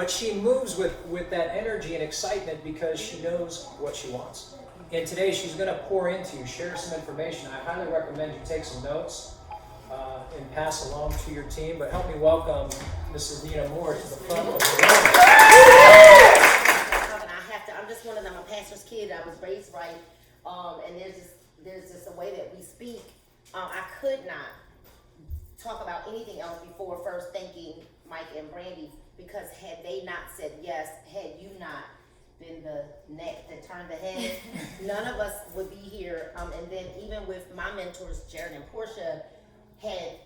but she moves with that energy and excitement because she knows what she wants. And today she's going to pour into you, share some information. I highly recommend you take some notes and pass along to your team. But help me welcome Mrs. Nina Moore to the front of the room. I'm just one of them. I'm a pastor's kid. I was raised right, and there's just a way that we speak. I could not talk about anything else before first thanking Mike and Brandy, because had they not said yes, had you not been the neck that turned the head, none of us would be here. And then even with my mentors, Jared and Portia, had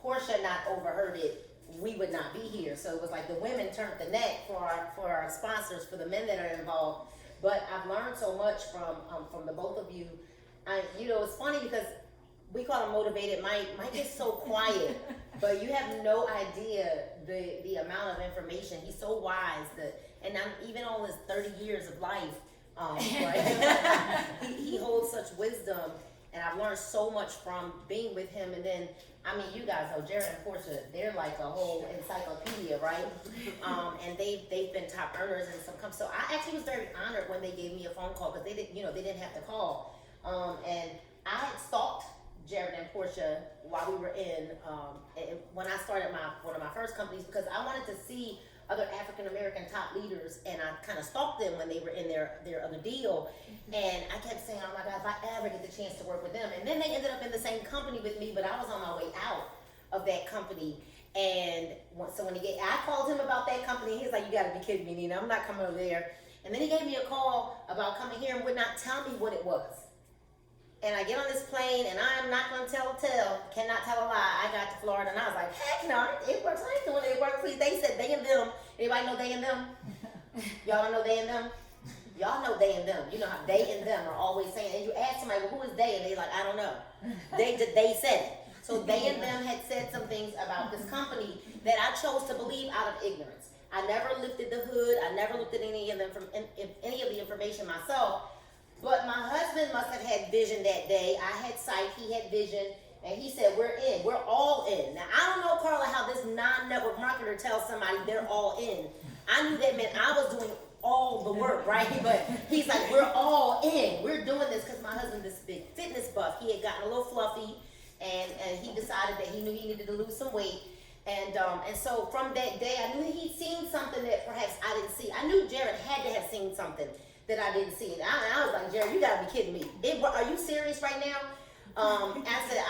Portia not overheard it, we would not be here. So it was like the women turned the neck for our sponsors, for the men that are involved. But I've learned so much from the both of you. It's funny because we call him motivated Mike. Mike is so quiet, but you have no idea the amount of information. He's so wise and even all his 30 years of life, right? he holds such wisdom, and I've learned so much from being with him. And then, you guys know Jared and Portia, they're like a whole encyclopedia, right? And they've been top earners in some companies. So I actually was very honored when they gave me a phone call, because they didn't have to call. And I had stalked Jared and Portia while we were when I started one of my first companies, because I wanted to see other African American top leaders, and I kind of stalked them when they were in their other deal, and I kept saying, oh my God, if I ever get the chance to work with them. And then they ended up in the same company with me, but I was on my way out of that company. And so I called him about that company, he's like, you gotta be kidding me, Nina, I'm not coming over there. And then he gave me a call about coming here and would not tell me what it was. And I get on this plane, and I'm not going to cannot tell a lie. I got to Florida, and I was like, heck no, it works. I ain't doing it work. Please. They said they and them. Anybody know they and them? Y'all know they and them? Y'all know they and them. You know how they and them are always saying, and you ask somebody, well, who is they? And they're like, I don't know. They said it. So they and them had said some things about this company that I chose to believe out of ignorance. I never lifted the hood. I never looked at any of the information myself. But my husband must have had vision that day. I had sight, he had vision, and he said, we're in. We're all in. Now, I don't know, Carla, how this non-network marketer tells somebody they're all in. I knew that meant I was doing all the work, right? But he's like, we're all in. We're doing this because my husband is this big fitness buff. He had gotten a little fluffy, and he decided that he knew he needed to lose some weight. And so from that day, I knew he'd seen something that perhaps I didn't see. I knew Jared had to have seen something that I didn't see. I was like, Jared, you gotta be kidding me. Are you serious right now? I said,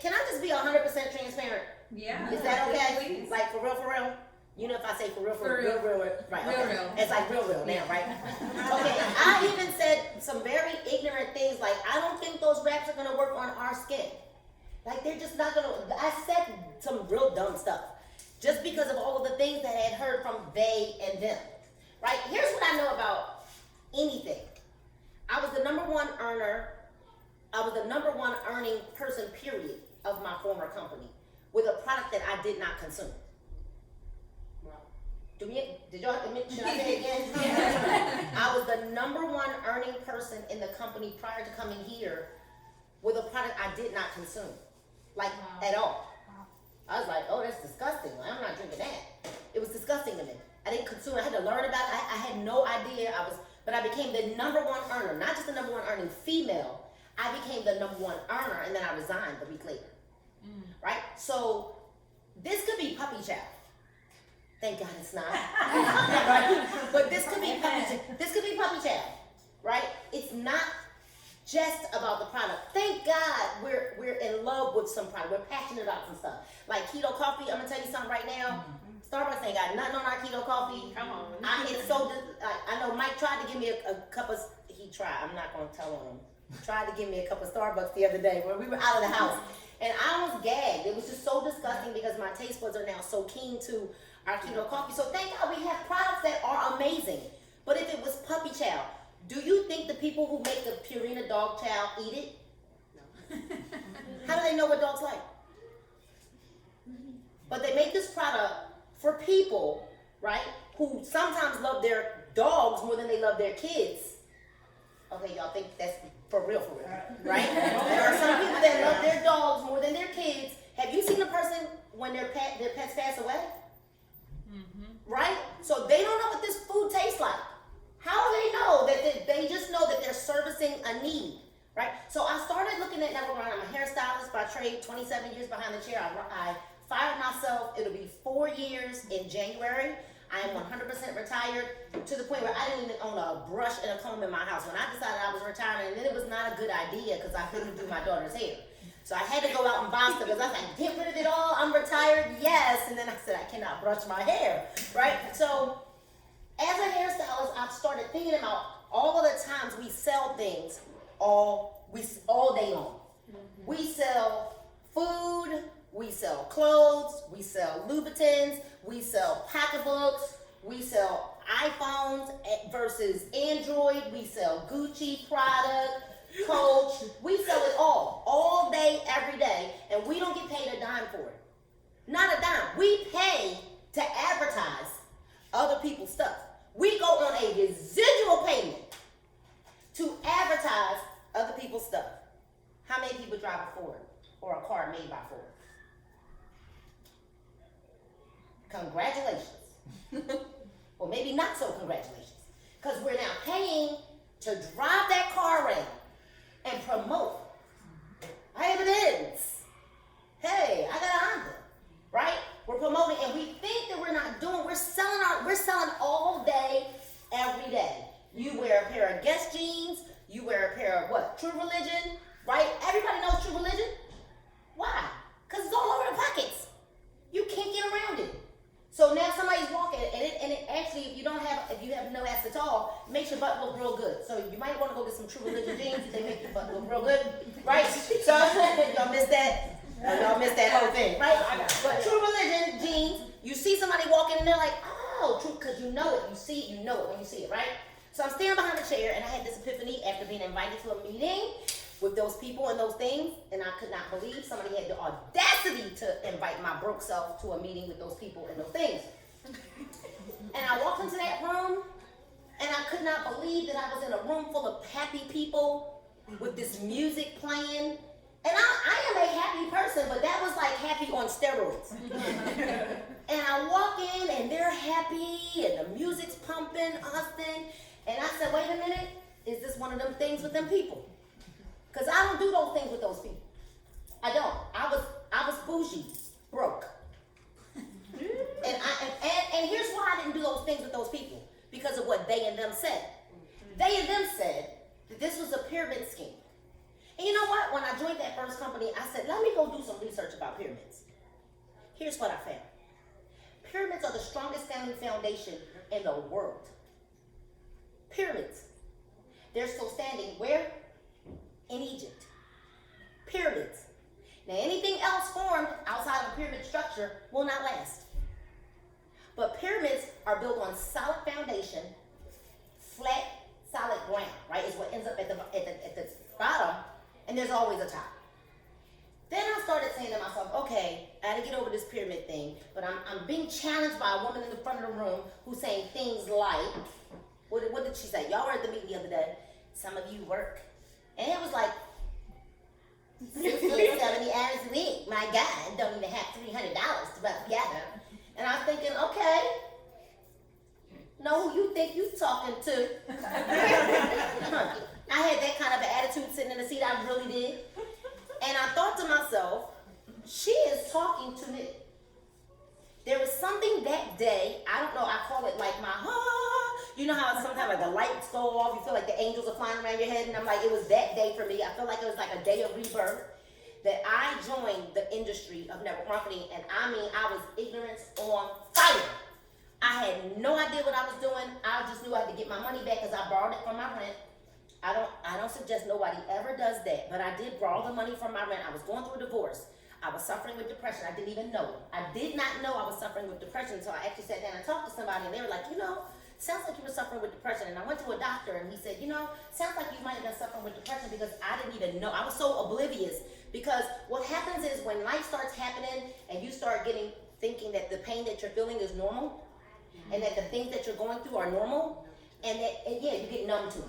can I just be 100% transparent? Yeah. Is that okay? Please. Like for real? You know, if I say for real, right? Real, okay. real. It's like real now, right? Okay. I even said some very ignorant things like, I don't think those wraps are gonna work on our skin. Like they're just not gonna. I said some real dumb stuff just because of all of the things that I had heard from they and them. Right? Here's what I know about anything. I was the number one earning person, period, of my former company with a product that I did not consume. Wow. Should I say it again? I was the number one earning person in the company prior to coming here with a product I did not consume. Like, at all. Wow. I was like, oh, that's disgusting. I'm not drinking that. It was disgusting to me. I didn't consume it. I had to learn about it. I had no idea. But I became the number one earner, not just the number one earning female. I became the number one earner, and then I resigned the week later. Right? So this could be puppy chow. Thank God it's not. Right? But this could be puppy chow. Right? It's not just about the product. Thank God we're in love with some product. We're passionate about some stuff. Like keto coffee, I'm gonna tell you something right now. Starbucks ain't got nothing on our keto coffee. Come on. I know Mike tried to give me a cup of, I'm not gonna tell on him. He tried to give me a cup of Starbucks the other day when we were out of the house. And I almost gagged. It was just so disgusting because my taste buds are now so keen to our keto coffee. So thank God we have products that are amazing. But if it was puppy chow, do you think the people who make the Purina dog chow eat it? No. How do they know what dogs like? But they make this product for people, right, who sometimes love their dogs more than they love their kids. Okay, y'all think that's for real, right? There are some people that love their dogs more than their kids. Have you seen a person when their pets pass away? right? So they don't know what this food tastes like. How do they know that they just know that they're servicing a need, right? So I started looking at network marketing. I'm a hairstylist by trade, 27 years behind the chair. I fired myself. It'll be 4 years in January. I am 100% retired to the point where I didn't even own a brush and a comb in my house. When I decided I was retiring, and then it was not a good idea because I couldn't do my daughter's hair. So I had to go out and buy stuff because I was like, get rid of it all. I'm retired, yes. And then I said, I cannot brush my hair, right? So as a hairstylist, I've started thinking about all of the times we sell things all day long. We sell food, we sell clothes, we sell Louboutins, we sell pocketbooks, we sell iPhones versus Android, we sell Gucci product, Coach, we sell it all day, every day, and we don't get paid a dime for it. Not a dime. We pay to advertise other people's stuff. We go on a residual payment to advertise other people's stuff. How many people drive a Ford or a car made by Ford? Congratulations. Well, maybe not so congratulations. Because we're now paying to drive that car around and promote. I have a Benz. Hey, I got a Honda. Right? We're promoting, and we think that we're not doing, we're selling all day, every day. You wear a pair of Guess jeans, you wear a pair of what? True Religion, right? Everybody knows True Religion. Why? Because it's all over the pockets. You can't get around it. So now somebody's walking, and it actually, if you have no ass at all, it makes your butt look real good. So you might want to go get some True Religion jeans. They make your butt look real good, right? So y'all missed that. Y'all missed that whole thing, right? But True Religion jeans, you see somebody walking, and they're like, oh, true, because you know it. You see it, you know it when you see it, right? So I'm standing behind the chair, and I had this epiphany after being invited to a meeting with those people and those things, and I could not believe somebody had the audacity to invite my broke self to a meeting with those people and those things. And I walked into that room, and I could not believe that I was in a room full of happy people with this music playing. And I am a happy person, but that was like happy on steroids. And I walk in, and they're happy, and the music's pumping, Austin. And I said, wait a minute, is this one of them things with them people? Because I don't do those things with those people. I don't. I was bougie, broke. And here's why I didn't do those things with those people. Because of what they and them said. They and them said that this was a pyramid scheme. And you know what? When I joined that first company, I said, let me go do some research about pyramids. Here's what I found. Pyramids are the strongest family foundation in the world. Pyramids. They're still standing where? In Egypt. Pyramids. Now anything else formed outside of a pyramid structure will not last. But pyramids are built on solid foundation, flat, solid ground, right? Is what ends up at the bottom, and there's always a top. Then I started saying to myself, okay, I gotta get over this pyramid thing, but I'm being challenged by a woman in the front of the room who's saying things like, what did she say? Y'all were at the meeting the other day. Some of you work. And it was like 70 hours a week. My God, don't even have $300 to rub together. And I'm thinking, okay, know who you think you talking to. I had that kind of an attitude sitting in the seat, I really did. And I thought to myself, she is talking to me. There was something that day, I don't know, I call it like my, you know how sometimes like the lights go off, you feel like the angels are flying around your head, and I'm like, it was that day for me. I feel like it was like a day of rebirth that I joined the industry of network marketing, and I mean, I was ignorance on fire. I had no idea what I was doing. I just knew I had to get my money back because I borrowed it from my rent. I don't suggest nobody ever does that, but I did borrow the money from my rent. I was going through a divorce. I was suffering with depression. I didn't even know it. I did not know I was suffering with depression until I actually sat down and talked to somebody, and they were like, you know, sounds like you were suffering with depression. And I went to a doctor, and he said, you know, sounds like you might have been suffering with depression, because I didn't even know. I was so oblivious, because what happens is when life starts happening and you start thinking that the pain that you're feeling is normal, and that the things that you're going through are normal, and you get numb to it.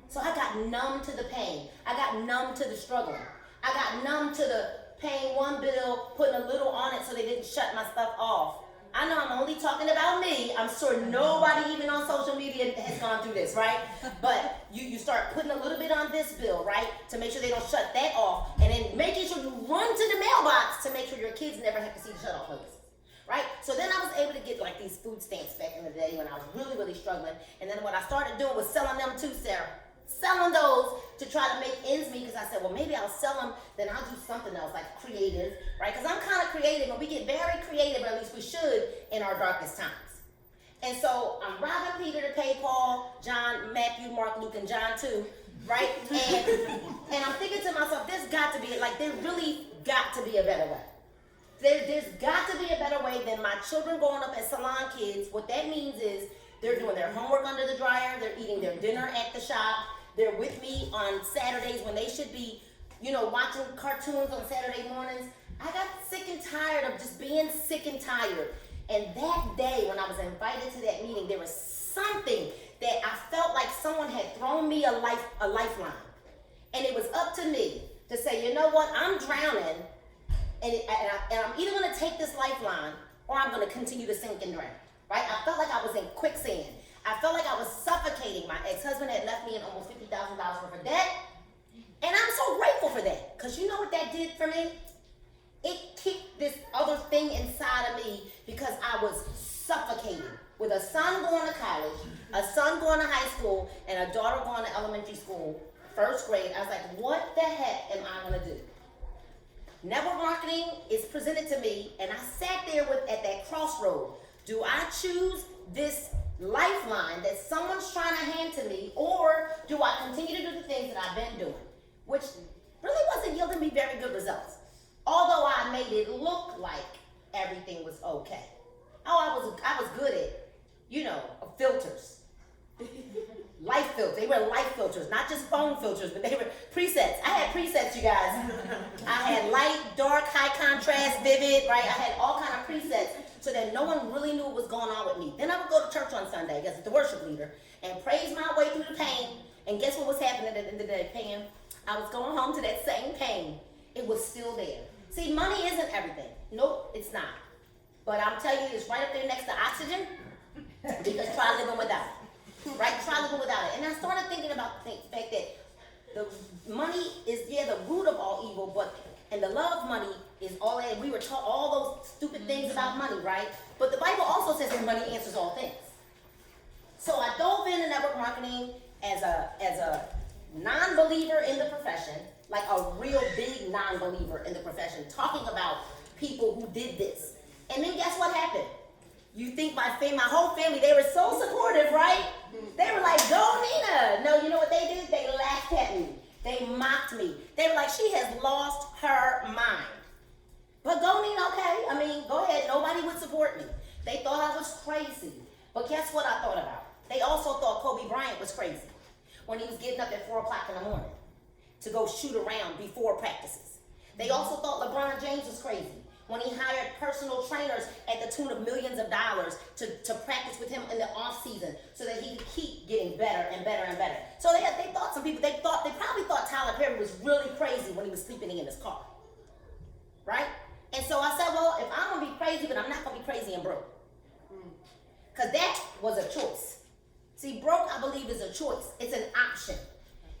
So I got numb to the pain. I got numb to the struggle. I got numb to the paying one bill, putting a little on it so they didn't shut my stuff off. I know I'm only talking about me. I'm sure nobody even on social media has gone through this, right? But you start putting a little bit on this bill, right? To make sure they don't shut that off. And then making sure you run to the mailbox to make sure your kids never have to see the shut off notices. Right? So then I was able to get like these food stamps back in the day when I was really, really struggling. And then what I started doing was selling them too, Sarah. Selling those to try to make ends meet, because I said, well, maybe I'll sell them, then I'll do something else, like creative, right? Because I'm kind of creative, and we get very creative, or at least we should, in our darkest times. And so I'm robbing Peter to pay Paul, John, Matthew, Mark, Luke, and John too, right? And I'm thinking to myself, there's got to be, like, there really got to be a better way. There's got to be a better way than my children growing up as salon kids. What that means is they're doing their homework under the dryer, they're eating their dinner at the shop, they're with me on Saturdays when they should be, watching cartoons on Saturday mornings. I got sick and tired of just being sick and tired. And that day when I was invited to that meeting, there was something that I felt like someone had thrown me a lifeline. And it was up to me to say, you know what, I'm drowning, and I'm either going to take this lifeline or I'm going to continue to sink and drown. Right? I felt like I was in quicksand. I felt like I was suffocating. My ex-husband had left me in almost $50,000 worth of debt. And I'm so grateful for that. Because you know what that did for me? It kicked this other thing inside of me because I was suffocating. With a son going to college, a son going to high school, and a daughter going to elementary school, first grade, I was like, what the heck am I going to do? Network marketing is presented to me, and I sat there at that crossroad. Do I choose this lifeline that someone's trying to hand to me, or do I continue to do the things that I've been doing, which really wasn't yielding me very good results, although I made it look like everything was okay. Oh, I was good at, filters. Life filters. They were life filters, not just phone filters, but they were presets. I had presets, you guys. I had light, dark, high contrast, vivid, right? I had all kind of presets so that no one really knew what was going on with me. Then I would go to church on Sunday as the worship leader and praise my way through the pain. And guess what was happening at the end of the day? Pain. I was going home to that same pain. It was still there. See, money isn't everything. Nope, it's not. But I'm telling you, it's right up there next to oxygen, because try living without it. Right? Try living without it. And I started thinking about the fact that the money is, the root of all evil, and the love of money is all that. We were taught all those stupid things about money, right? But the Bible also says that money answers all things. So I dove into network marketing as a non-believer in the profession, like a real big non-believer in the profession, talking about people who did this. And then guess what happened? You think my whole family, they were so supportive, right? They were like, go Nina. No, you know what they did? They laughed at me. They mocked me. They were like, she has lost her mind. But go Nina, okay. I mean, go ahead. Nobody would support me. They thought I was crazy. But guess what I thought about? They also thought Kobe Bryant was crazy when he was getting up at 4 o'clock in the morning to go shoot around before practices. They also thought LeBron James was crazy when he hired personal trainers at the tune of millions of dollars to practice with him in the off season so that he could keep getting better and better and better. So they thought some people, they probably thought Tyler Perry was really crazy when he was sleeping in his car, right? And so I said, well, if I'm gonna be crazy, but I'm not gonna be crazy and broke. Because that was a choice. See, broke, I believe, is a choice. It's an option.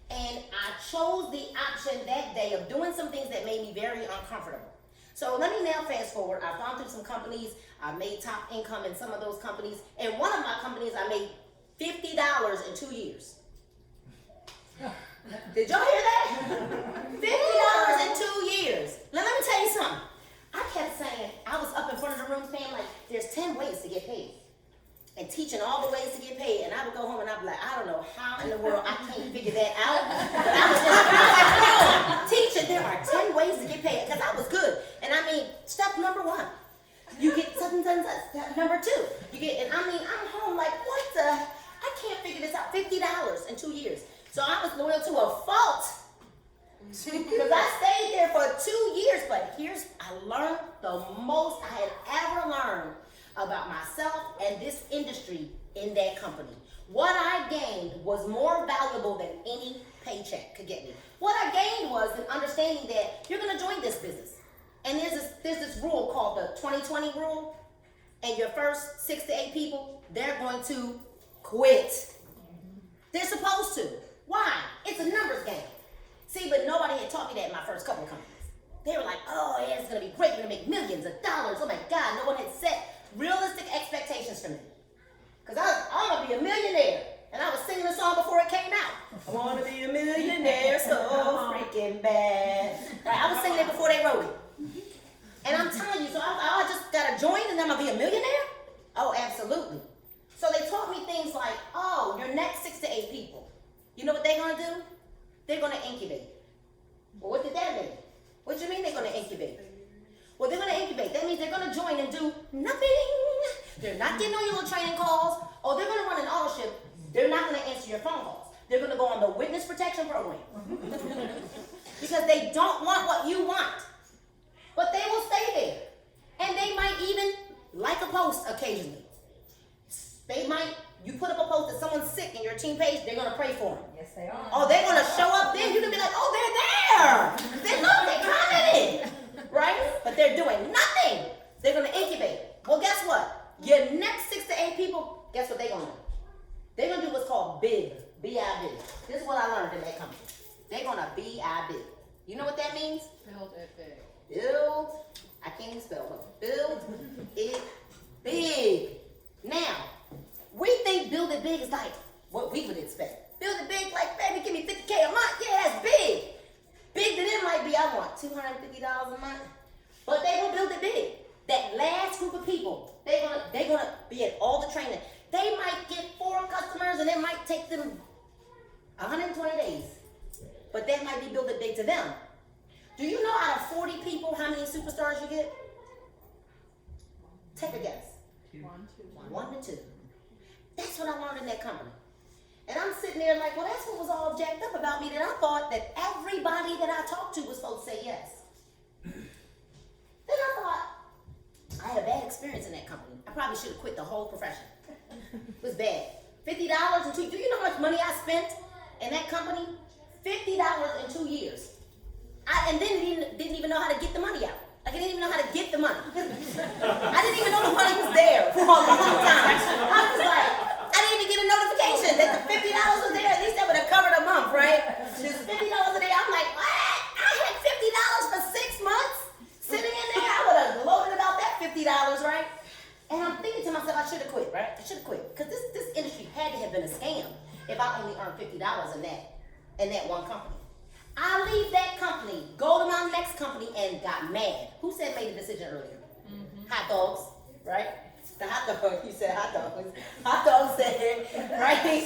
And I chose the option that day of doing some things that made me very uncomfortable. So let me now fast forward. I've gone through some companies. I made top income in some of those companies. In one of my companies, I made $50 in 2 years. Did y'all hear that? $50 in 2 years. Now let me tell you something. I kept saying, I was up in front of the room saying, like, there's 10 ways to get paid. And teaching all the ways to get paid. And I would go home and I'd be like, I don't know how in the world I can't figure that out. But I was just teaching, there are 10 ways to get paid. Because I was good. And I mean, step number 1, you get such and such. Step number 2, you get, and I mean, I'm home like, what the, I can't figure this out. $50 in 2 years. So I was loyal to a fault. Because I stayed there for 2 years. But I learned the most I had ever learned about myself and this industry in that company. What I gained was more valuable than any paycheck could get me. What I gained was an understanding that you're gonna join this business. And there's this rule called the 20-20 rule. and your first 6 to 8 people, they're going to quit. They're supposed to. Why? It's a numbers game. See, but nobody had taught me that in my first couple of companies. They were like, oh yeah, it's gonna be great, you're gonna make millions of dollars. Oh my God, no one had set realistic expectations for me. Because I'm gonna be a millionaire. And I was singing the song before it came out. I wanna be a millionaire so freaking bad. Right? I was singing it before they wrote it. And I'm telling you, so I just gotta join and I'm gonna be a millionaire? Oh, absolutely. So they taught me things like, oh, your next 6 to 8 people, you know what they're gonna do? They're gonna incubate. Well, what did that mean? What do you mean they're gonna incubate? Well, they're gonna incubate. That means they're gonna join and do nothing. They're not getting on your little training calls. Oh, they're gonna run an auto ship. They're not gonna answer your phone calls. They're gonna go on the witness protection program. Because they don't want what you want. But they will stay there. And they might even like a post occasionally. They might, you put up a post that someone's sick in your team page, they're gonna pray for them. Yes, they are. Oh, they're gonna show up then. You're gonna be like, oh, they're there. They commented. Right? But they're doing nothing. They're gonna incubate. Well, guess what? Your next 6 to 8 people, guess what they're gonna do? They're gonna do what's called big, B-I-B. This is what I learned in that company. They're gonna B-I-B. You know what that means? Build it big. Build, I can't even spell, but build it big. Now, we think build it big is like what we would expect. Build it big like, baby, give me $50K a month. Yeah, that's big. Big to them might be, I want $250 a month. But they will build it big. That last group of people, they're gonna be at all the training. They might get 4 customers and it might take them 120 days. But that might be build it big to them. Do you know out of 40 people how many superstars you get? Take a guess. 1 to 2. That's what I learned in that company. And I'm sitting there like, well, that's what was all jacked up about me, that I thought that everybody that I talked to was supposed to say yes. Then I thought, I had a bad experience in that company. I probably should have quit the whole profession. It was bad. $50 in 2, do you know how much money I spent in that company? $50 in 2 years. And then didn't even know how to get the money out. Like, I didn't even know how to get the money. I didn't even know the money was there for a long time. I was like, I didn't even get a notification that the $50 was there. At least that would have covered a month, right? This $50 a day. I'm like, what? I had $50 for 6 months sitting in there. I would have gloated about that $50, right? And I'm thinking to myself, I should have quit, right? I should have quit. Because this industry had to have been a scam if I only earned $50 in that one company. I leave that company, go to my next company, and got mad. Who said made the decision earlier? Mm-hmm. Hot dogs, right? The hot dog, you said hot dogs. Hot dogs said, right?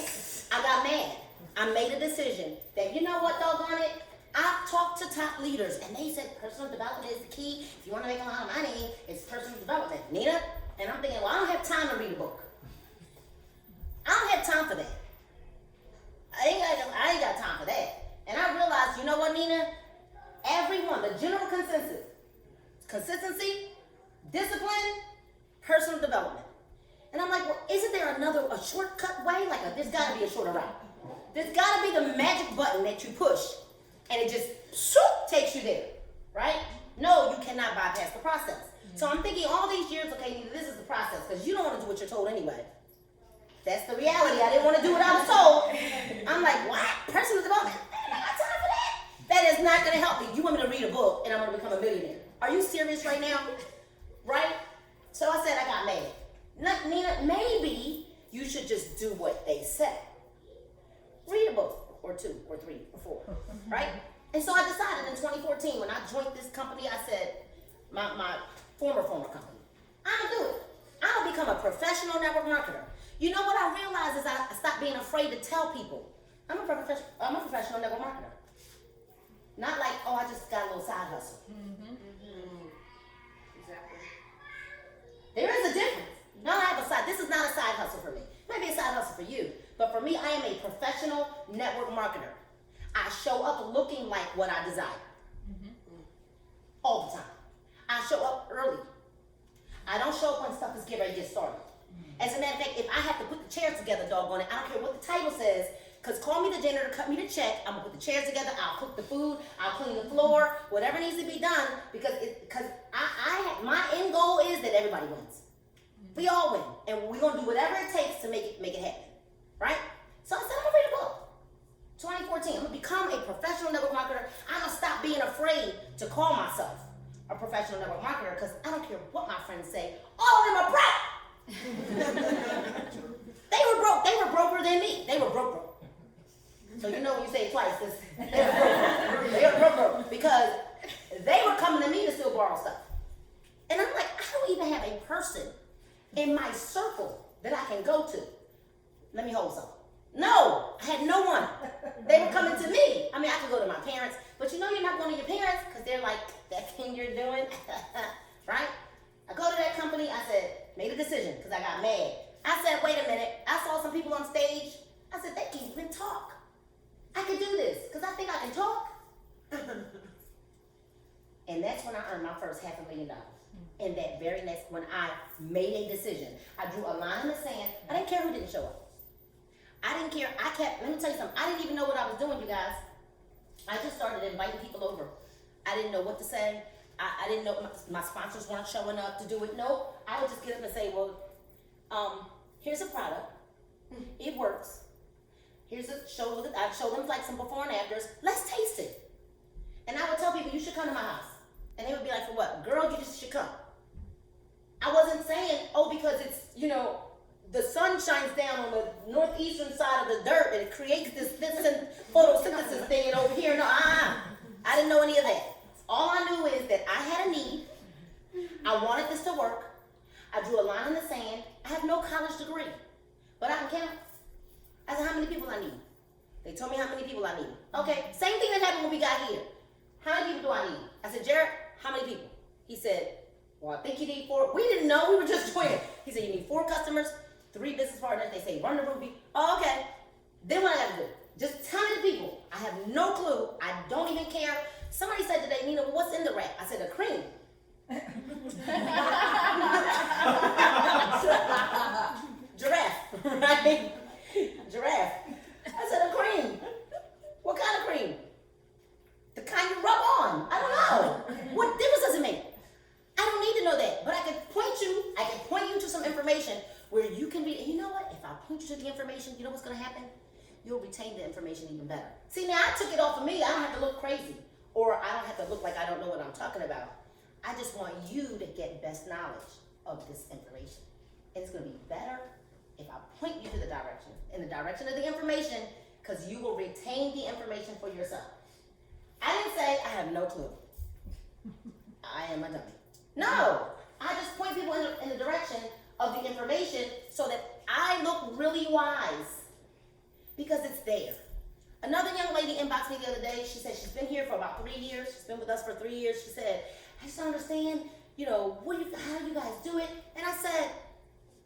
I got mad. I made a decision that, you know what, doggone it? I talked to top leaders, and they said personal development is the key. If you want to make a lot of money, it's personal development. Nina? And I'm thinking, well, I don't have time to read a book. I don't have time for that. I ain't got time for that. And I realized, you know what, Nina? Everyone, the general consensus, consistency, discipline, personal development. And I'm like, well, isn't there a shortcut way? Like, there's got to be a shorter route. There's got to be the magic button that you push, and it just takes you there, right? No, you cannot bypass the process. Mm-hmm. So I'm thinking all these years, okay, Nina, this is the process, because you don't want to do what you're told anyway. That's the reality. I didn't want to do what I was told. I'm like, what? Personal development? I got time for that. That is not going to help me. You want me to read a book and I'm going to become a millionaire. Are you serious right now? Right? So I said I got mad. Nina, maybe you should just do what they say. Read a book or 2 or 3 or 4. Right? And so I decided in 2014 when I joined this company, I said, my former company, I'm going to do it. I'm going to become a professional network marketer. You know what I realized is I stopped being afraid to tell people I'm a professional network marketer. Not like, oh, I just got a little side hustle. Mm-hmm. Mm-hmm. Exactly. There is a difference. Now I have a side. This is not a side hustle for me. Maybe a side hustle for you, but for me, I am a professional network marketer. I show up looking like what I desire. Mm-hmm. All the time. I show up early. I don't show up when stuff is getting ready to get started. As a matter of fact, if I have to put the chairs together, doggone it, I don't care what the title says, because call me the janitor, cut me the check, I'm going to put the chairs together, I'll cook the food, I'll clean the floor, whatever needs to be done, because my end goal is that everybody wins. We all win, and we're gonna do whatever it takes to make it happen, right? So I said, I'm gonna read a book. 2014, I'm gonna become a professional network marketer. I'm gonna stop being afraid to call myself a professional network marketer because I don't care what my friends say. All of them are broke. They were broke. They were broker than me. They were broke. So you know when you say it twice, they were broke because they were coming to me to still borrow stuff. And I'm like, I don't even have a person in my circle that I can go to. Let me hold some. No, I had no one. They were coming to me. I mean, I could go to my parents, but you know you're not going to your parents because they're like, that thing you're doing, right? I go to that company, I said, made a decision because I got mad. I said, wait a minute, I saw some people on stage. I said, they can't even talk. I can do this because I think I can talk. And that's when I earned my first $500,000. And that very next, when I made a decision, I drew a line in the sand. I didn't care who didn't show up. I didn't care. Let me tell you something. I didn't even know what I was doing, you guys. I just started inviting people over. I didn't know what to say. I didn't know, my sponsors weren't showing up to do it. No, I would just get up and say, well, here's a product. It works. I'd show them like some before and afters. Let's taste it. And I would tell people, you should come to my house. And they would be like, for what? Girl, you just should come. I wasn't saying, oh, because it's, the sun shines down on the northeastern side of the dirt and it creates this photosynthesis thing and over here. No, I didn't know any of that. All I knew is that I had a need. I wanted this to work. I drew a line in the sand. I have no college degree, but I can count. I said, how many people I need? They told me how many people I need. Okay, same thing that happened when we got here. How many people do I need? I said, Jared, how many people? He said, well, I think you need 4. We didn't know, we were just doing it. He said, you need 4 customers, 3 business partners. They say, run the Ruby. Oh, okay. Then what I gotta do? Just tell me the people. I have no clue. I don't even care. Somebody said today, Nina, well, what's in the wrap? I said, a cream. Giraffe, right? Giraffe. I said, a cream. What kind of cream? The kind you rub on. I don't know. What difference does it make? I don't need to know that, but I can point you to some information where you can read. And you know what? If I point you to the information, you know what's going to happen? You'll retain the information even better. See, now I took it off of me. I don't have to look crazy, or I don't have to look like I don't know what I'm talking about. I just want you to get best knowledge of this information. And it's going to be better if I point you to the direction, in the direction of the information, because you will retain the information for yourself. I didn't say I have no clue. I am a dummy. No, I just point people in the direction of the information so that I look really wise because it's there. Another young lady inboxed me the other day. She said she's been here for about 3 years. She's been with us for 3 years. She said, I just don't understand, how do you guys do it? And I said,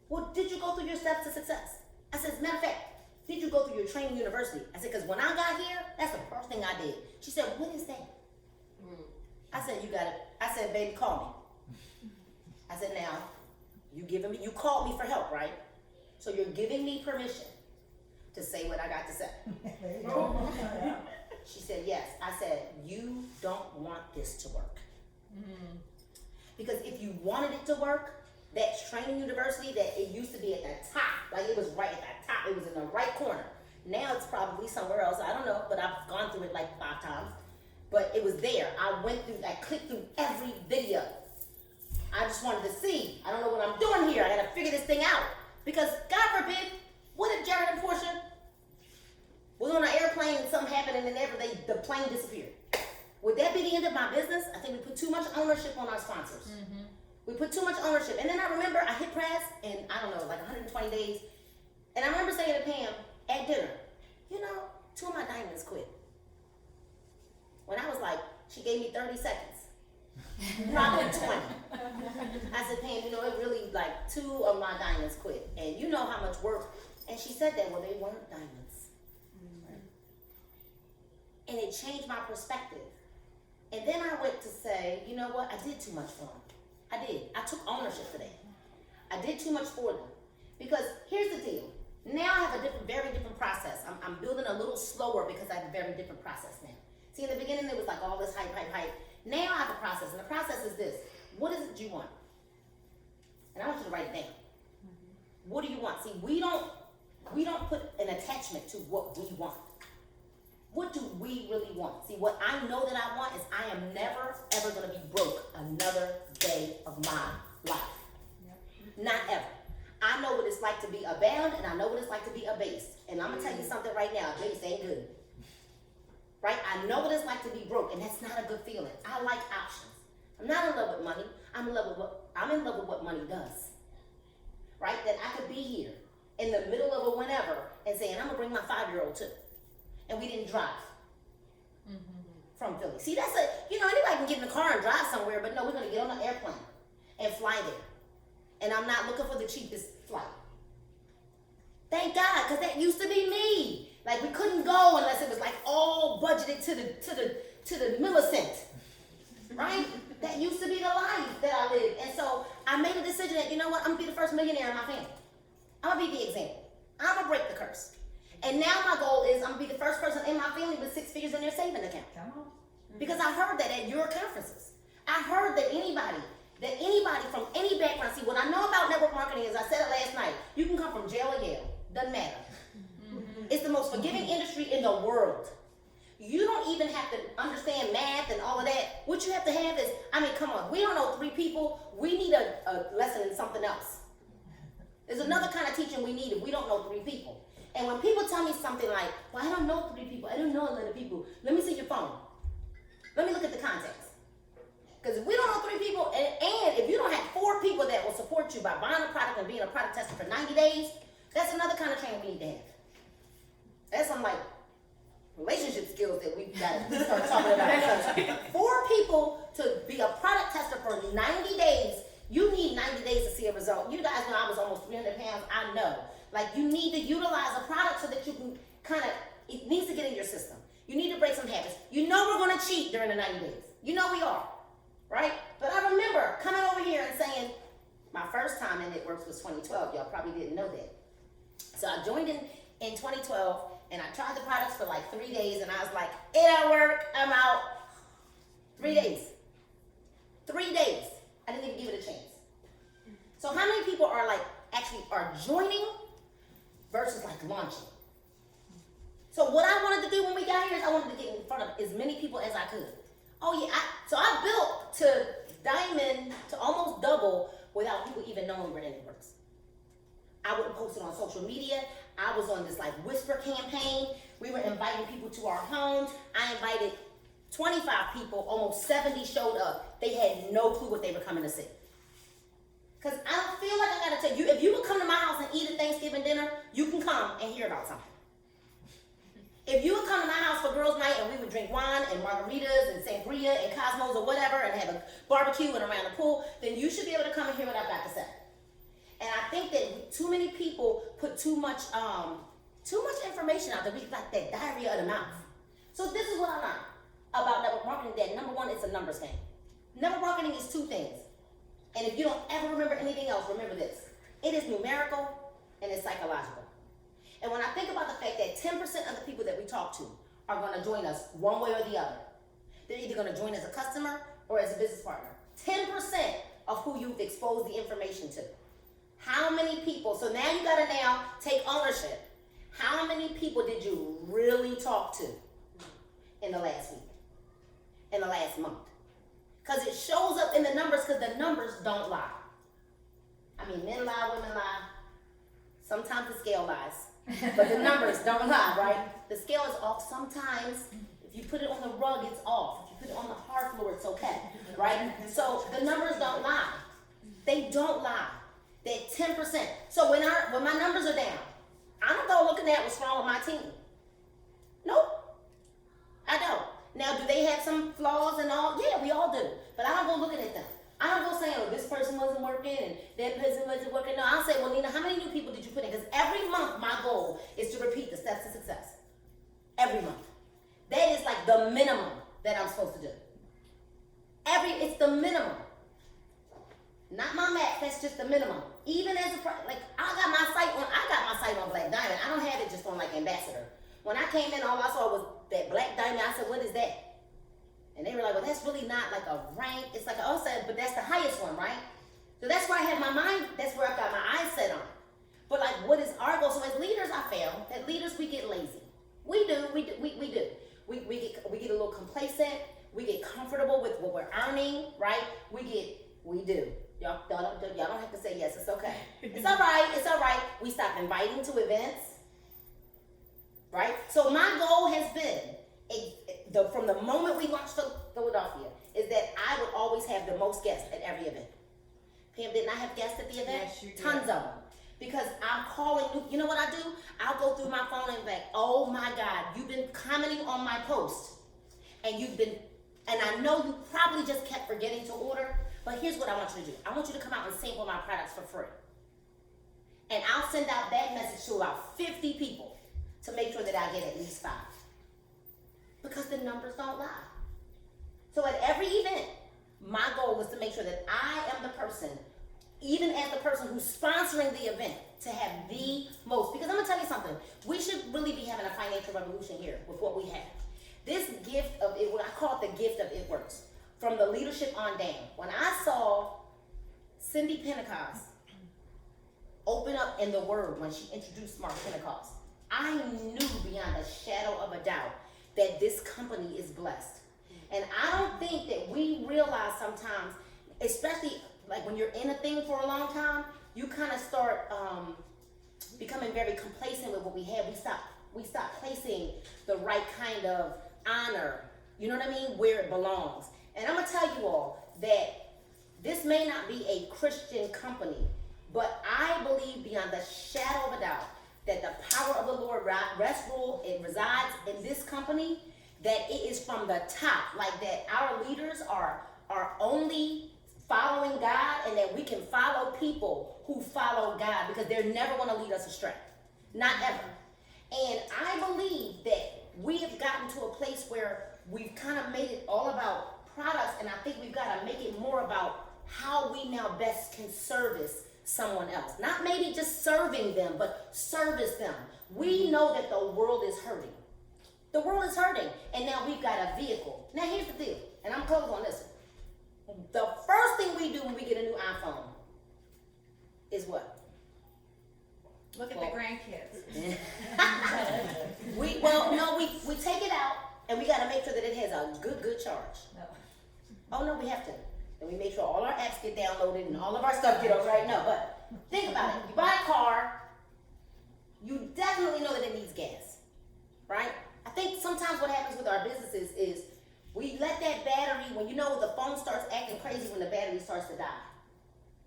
well, did you go through your steps to success? I said, as a matter of fact, did you go through your training university? I said, because when I got here, that's the first thing I did. She said, what is that? I said, you got it. I said, baby, call me. I said, now, you called me for help, right? So you're giving me permission to say what I got to say. She said, yes. I said, you don't want this to work. Because if you wanted it to work, that training university that it used to be at the top, like it was right at the top, it was in the right corner. Now it's probably somewhere else, I don't know, but I've gone through it like 5 times. But it was there. I clicked through every video. I just wanted to see. I don't know what I'm doing here. I gotta figure this thing out. Because God forbid, what if Jared and Portia was on an airplane and something happened and then the plane disappeared? Would that be the end of my business? I think we put too much ownership on our sponsors. We put too much ownership. And then I remember I hit press in, I don't know, like 120 days. And I remember saying to Pam at dinner, 2 of my diamonds quit. When I was like, she gave me 30 seconds. Probably 20. I said, Pam, it really, 2 of my diamonds quit. And you know how much work. And she said that, well, they weren't diamonds. And it changed my perspective. And then I went to say, you know what? I did too much for them. I did. I took ownership for that. I did too much for them. Because here's the deal. Now I have a very different process. I'm building a little slower because I have a very different process now. See, in the beginning, there was all this hype. Now I have a process, and the process is this. What is it you want? And I want you to write it down. What do you want? See, we don't put an attachment to what we want. What do we really want? See, what I know that I want is I am never, ever going to be broke another day of my life. Not ever. I know what it's like to be abound, and I know what it's like to be abased. And I'm going to tell you something right now, abased ain't good. Right? I know what it's like to be broke, and that's not a good feeling. I like options. I'm not in love with money. I'm in love with what money does. Right? That I could be here in the middle of a whenever and saying, I'm going to bring my 5-year-old too. And we didn't drive from Philly. See, that's anybody can get in the car and drive somewhere, but no, we're going to get on an airplane and fly there. And I'm not looking for the cheapest flight. Thank God, because that used to be me. Like, we couldn't go unless it was like all budgeted to the millicent, right? That used to be the life that I lived. And so I made a decision that, you know what, I'm gonna be the first millionaire in my family. I'm gonna be the example. I'm gonna break the curse. And now my goal is I'm gonna be the first person in my family with 6 figures in their saving account. Come on. Because I heard that at your conferences. I heard that anybody from any background, see, what I know about network marketing is, I said it last night, you can come from jail or Yale, doesn't matter. It's the most forgiving industry in the world. You don't even have to understand math and all of that. What you have to have is, come on, we don't know 3 people, we need a lesson in something else. There's another kind of teaching we need if we don't know 3 people. And when people tell me something like, well, I don't know 3 people, I don't know a lot of people, let me see your phone. Let me look at the context. Because if we don't know 3 people, and if you don't have 4 people that will support you by buying a product and being a product tester for 90 days, that's another kind of training we need to have. That's some relationship skills that we've got to start talking about. 4 people to be a product tester for 90 days, you need 90 days to see a result. You guys know I was almost 300 pounds, I know. You need to utilize a product so that you can it needs to get in your system. You need to break some habits. You know we're going to cheat during the 90 days. You know we are, right? But I remember coming over here and saying, my first time in Networks was 2012. Y'all probably didn't know that. So I joined in 2012, and I tried the products for 3 days, and I was like, it don't work, I'm out. 3 days. 3 days. I didn't even give it a chance. So how many people are actually joining versus launching? So what I wanted to do when we got here is I wanted to get in front of as many people as I could. Oh yeah, so I built to diamond to almost double without people even knowing we were in Networks. I wouldn't post it on social media. I was on this whisper campaign. We were inviting people to our homes. I invited 25 people, almost 70 showed up. They had no clue what they were coming to see. Because I don't feel like I gotta tell you, if you would come to my house and eat a Thanksgiving dinner, you can come and hear about something. If you would come to my house for girls' night and we would drink wine and margaritas and sangria and Cosmos or whatever and have a barbecue and around the pool, then you should be able to come and hear what I've got to say. And I think that too many people put too much information out there. We like that diarrhea of the mouth. So this is what I learned about network marketing, that number one, it's a numbers game. Network marketing is 2 things. And if you don't ever remember anything else, remember this. It is numerical and it's psychological. And when I think about the fact that 10% of the people that we talk to are going to join us one way or the other. They're either going to join as a customer or as a business partner. 10% of who you've exposed the information to. How many people, so now you got to now take ownership. How many people did you really talk to in the last week? In the last month? Because it shows up in the numbers, because the numbers don't lie. Men lie, women lie. Sometimes the scale lies. But the numbers don't lie, right? The scale is off sometimes. If you put it on the rug, it's off. If you put it on the hard floor, it's okay, right? So the numbers don't lie. They don't lie. They're 10%. So when my numbers are down, I don't go looking at what's wrong with my team. Nope. I don't. Now, do they have some flaws and all? Yeah, we all do. But I don't go looking at them. I don't go saying, oh, this person wasn't working and that person wasn't working. No, I'll say, well, Nina, how many new people did you put in? Because every month, my goal is to repeat the steps to success. Every month. That is the minimum that I'm supposed to do. It's the minimum. Not my max, that's just the minimum. Even as I got my site on Black Diamond. I don't have it just on Ambassador. When I came in, all I saw was that Black Diamond. I said, what is that? And they were like, well, that's really not a rank. It's but that's the highest one, right? So that's where I have my mind, that's where I've got my eyes set on. we do. We get a little complacent. We get comfortable with what we're earning, right? We do. Y'all don't have to say yes. It's okay. It's all right. It's all right. We stop inviting to events, right? So my goal has been, from the moment we launched Philadelphia, is that I would always have the most guests at every event. Pam, didn't I have guests at the event? Yes, you did. Tons of them. Because I'm calling, you know what I do? I'll go through my phone and be like, oh my God, you've been commenting on my post. And I know you probably just kept forgetting to order, but here's what I want you to do. I want you to come out and sample my products for free. And I'll send out that message to about 50 people to make sure that I get at least 5. Because the numbers don't lie. So at every event, my goal is to make sure that I am the person, even as the person who's sponsoring the event, to have the most. Because I'm gonna tell you something, we should really be having a financial revolution here with what we have. This gift of it, what I call it the gift of it works, from the leadership on down. When I saw Cindy Pentecost open up in the Word when she introduced Smart Pentecost, I knew beyond a shadow of a doubt that this company is blessed. And I don't think that we realize sometimes, especially like when you're in a thing for a long time, you kind of start becoming very complacent with what we have. We stop placing the right kind of honor, you know what I mean, where it belongs. And I'm gonna tell you all that this may not be a Christian company, but I believe beyond the shadow of a doubt that the power of the Lord resides in this company, that it is from the top, like that our leaders are only following God, and that we can follow people who follow God, because they're never going to lead us astray. Not ever. And I believe that we have gotten to a place where we've kind of made it all about products, and I think we've got to make it more about how we now best can service someone else. Not maybe just serving them, but service them. We know that the world is hurting. The world is hurting, and now we've got a vehicle. Now here's the deal, and I'm closing on this one. The first thing we do when we get a new iPhone is what? Look at the grandkids. We take it out, and we got to make sure that it has a good charge. No. Oh no, we have to. And we make sure all our apps get downloaded and all of our stuff get over right now. But think about it. You buy a car, you definitely know that it needs gas, right? I think sometimes what happens with our businesses is we let that battery, when you know the phone starts acting crazy when the battery starts to die,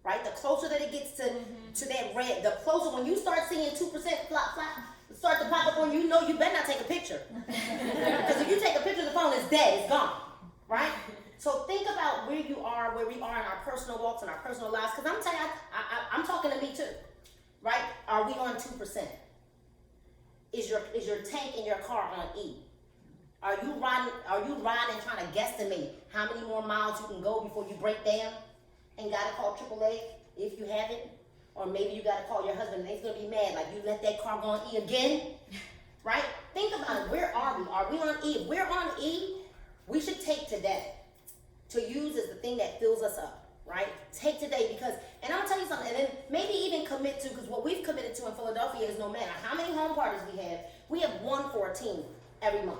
right? The closer that it gets to that red, the closer, when you start seeing 2% flop, start to pop up on you, you know you better not take a picture. Because if you take a picture of the phone, it's dead, it's gone, right? So think about where you are, where we are in our personal walks and our personal lives. Because I'm telling you, I'm talking to me too, right? Are we on 2%? Is your tank in your car on E? Are you riding and trying to guesstimate how many more miles you can go before you break down and gotta call AAA if you haven't? Or maybe you gotta call your husband and he's gonna be mad, like you let that car go on E again, right? Think about it. Where are we? Are we on E? If we're on E, we should take today to use as the thing that fills us up, right? Take today, because, and I'm gonna tell you something, and then maybe even commit to, because what we've committed to in Philadelphia is no matter how many home parties we have one for a team every month.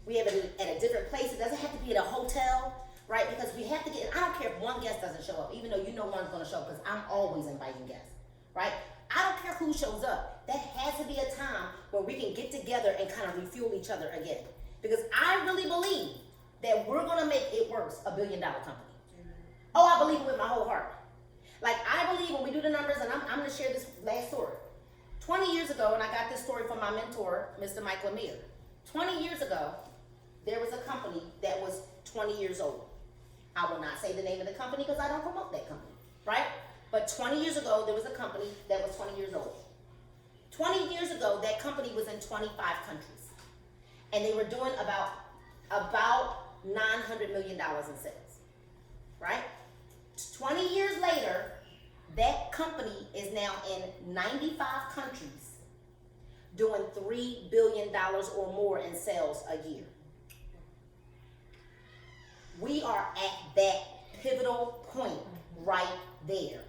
We have it at a different place. It doesn't have to be at a hotel, right? Because we have to get, I don't care if one guest doesn't show up, even though you know one's gonna show up, because I'm always inviting guests, right? I don't care who shows up. That has to be a time where we can get together and kind of refuel each other again. Because I really believe that we're gonna make It Works $1 billion company. Oh, I believe it with my whole heart. Like, I believe when we do the numbers, and I'm gonna share this last story. 20 years ago, and I got this story from my mentor, Mr. Mike Lemire. 20 years ago, there was a company that was 20 years old. I will not say the name of the company because I don't promote that company, right? But 20 years ago, there was a company that was 20 years old. 20 years ago, that company was in 25 countries. And they were doing about $900 million in sales, right? 20 years later, that company is now in 95 countries doing $3 billion or more in sales a year. We are at that pivotal point right there,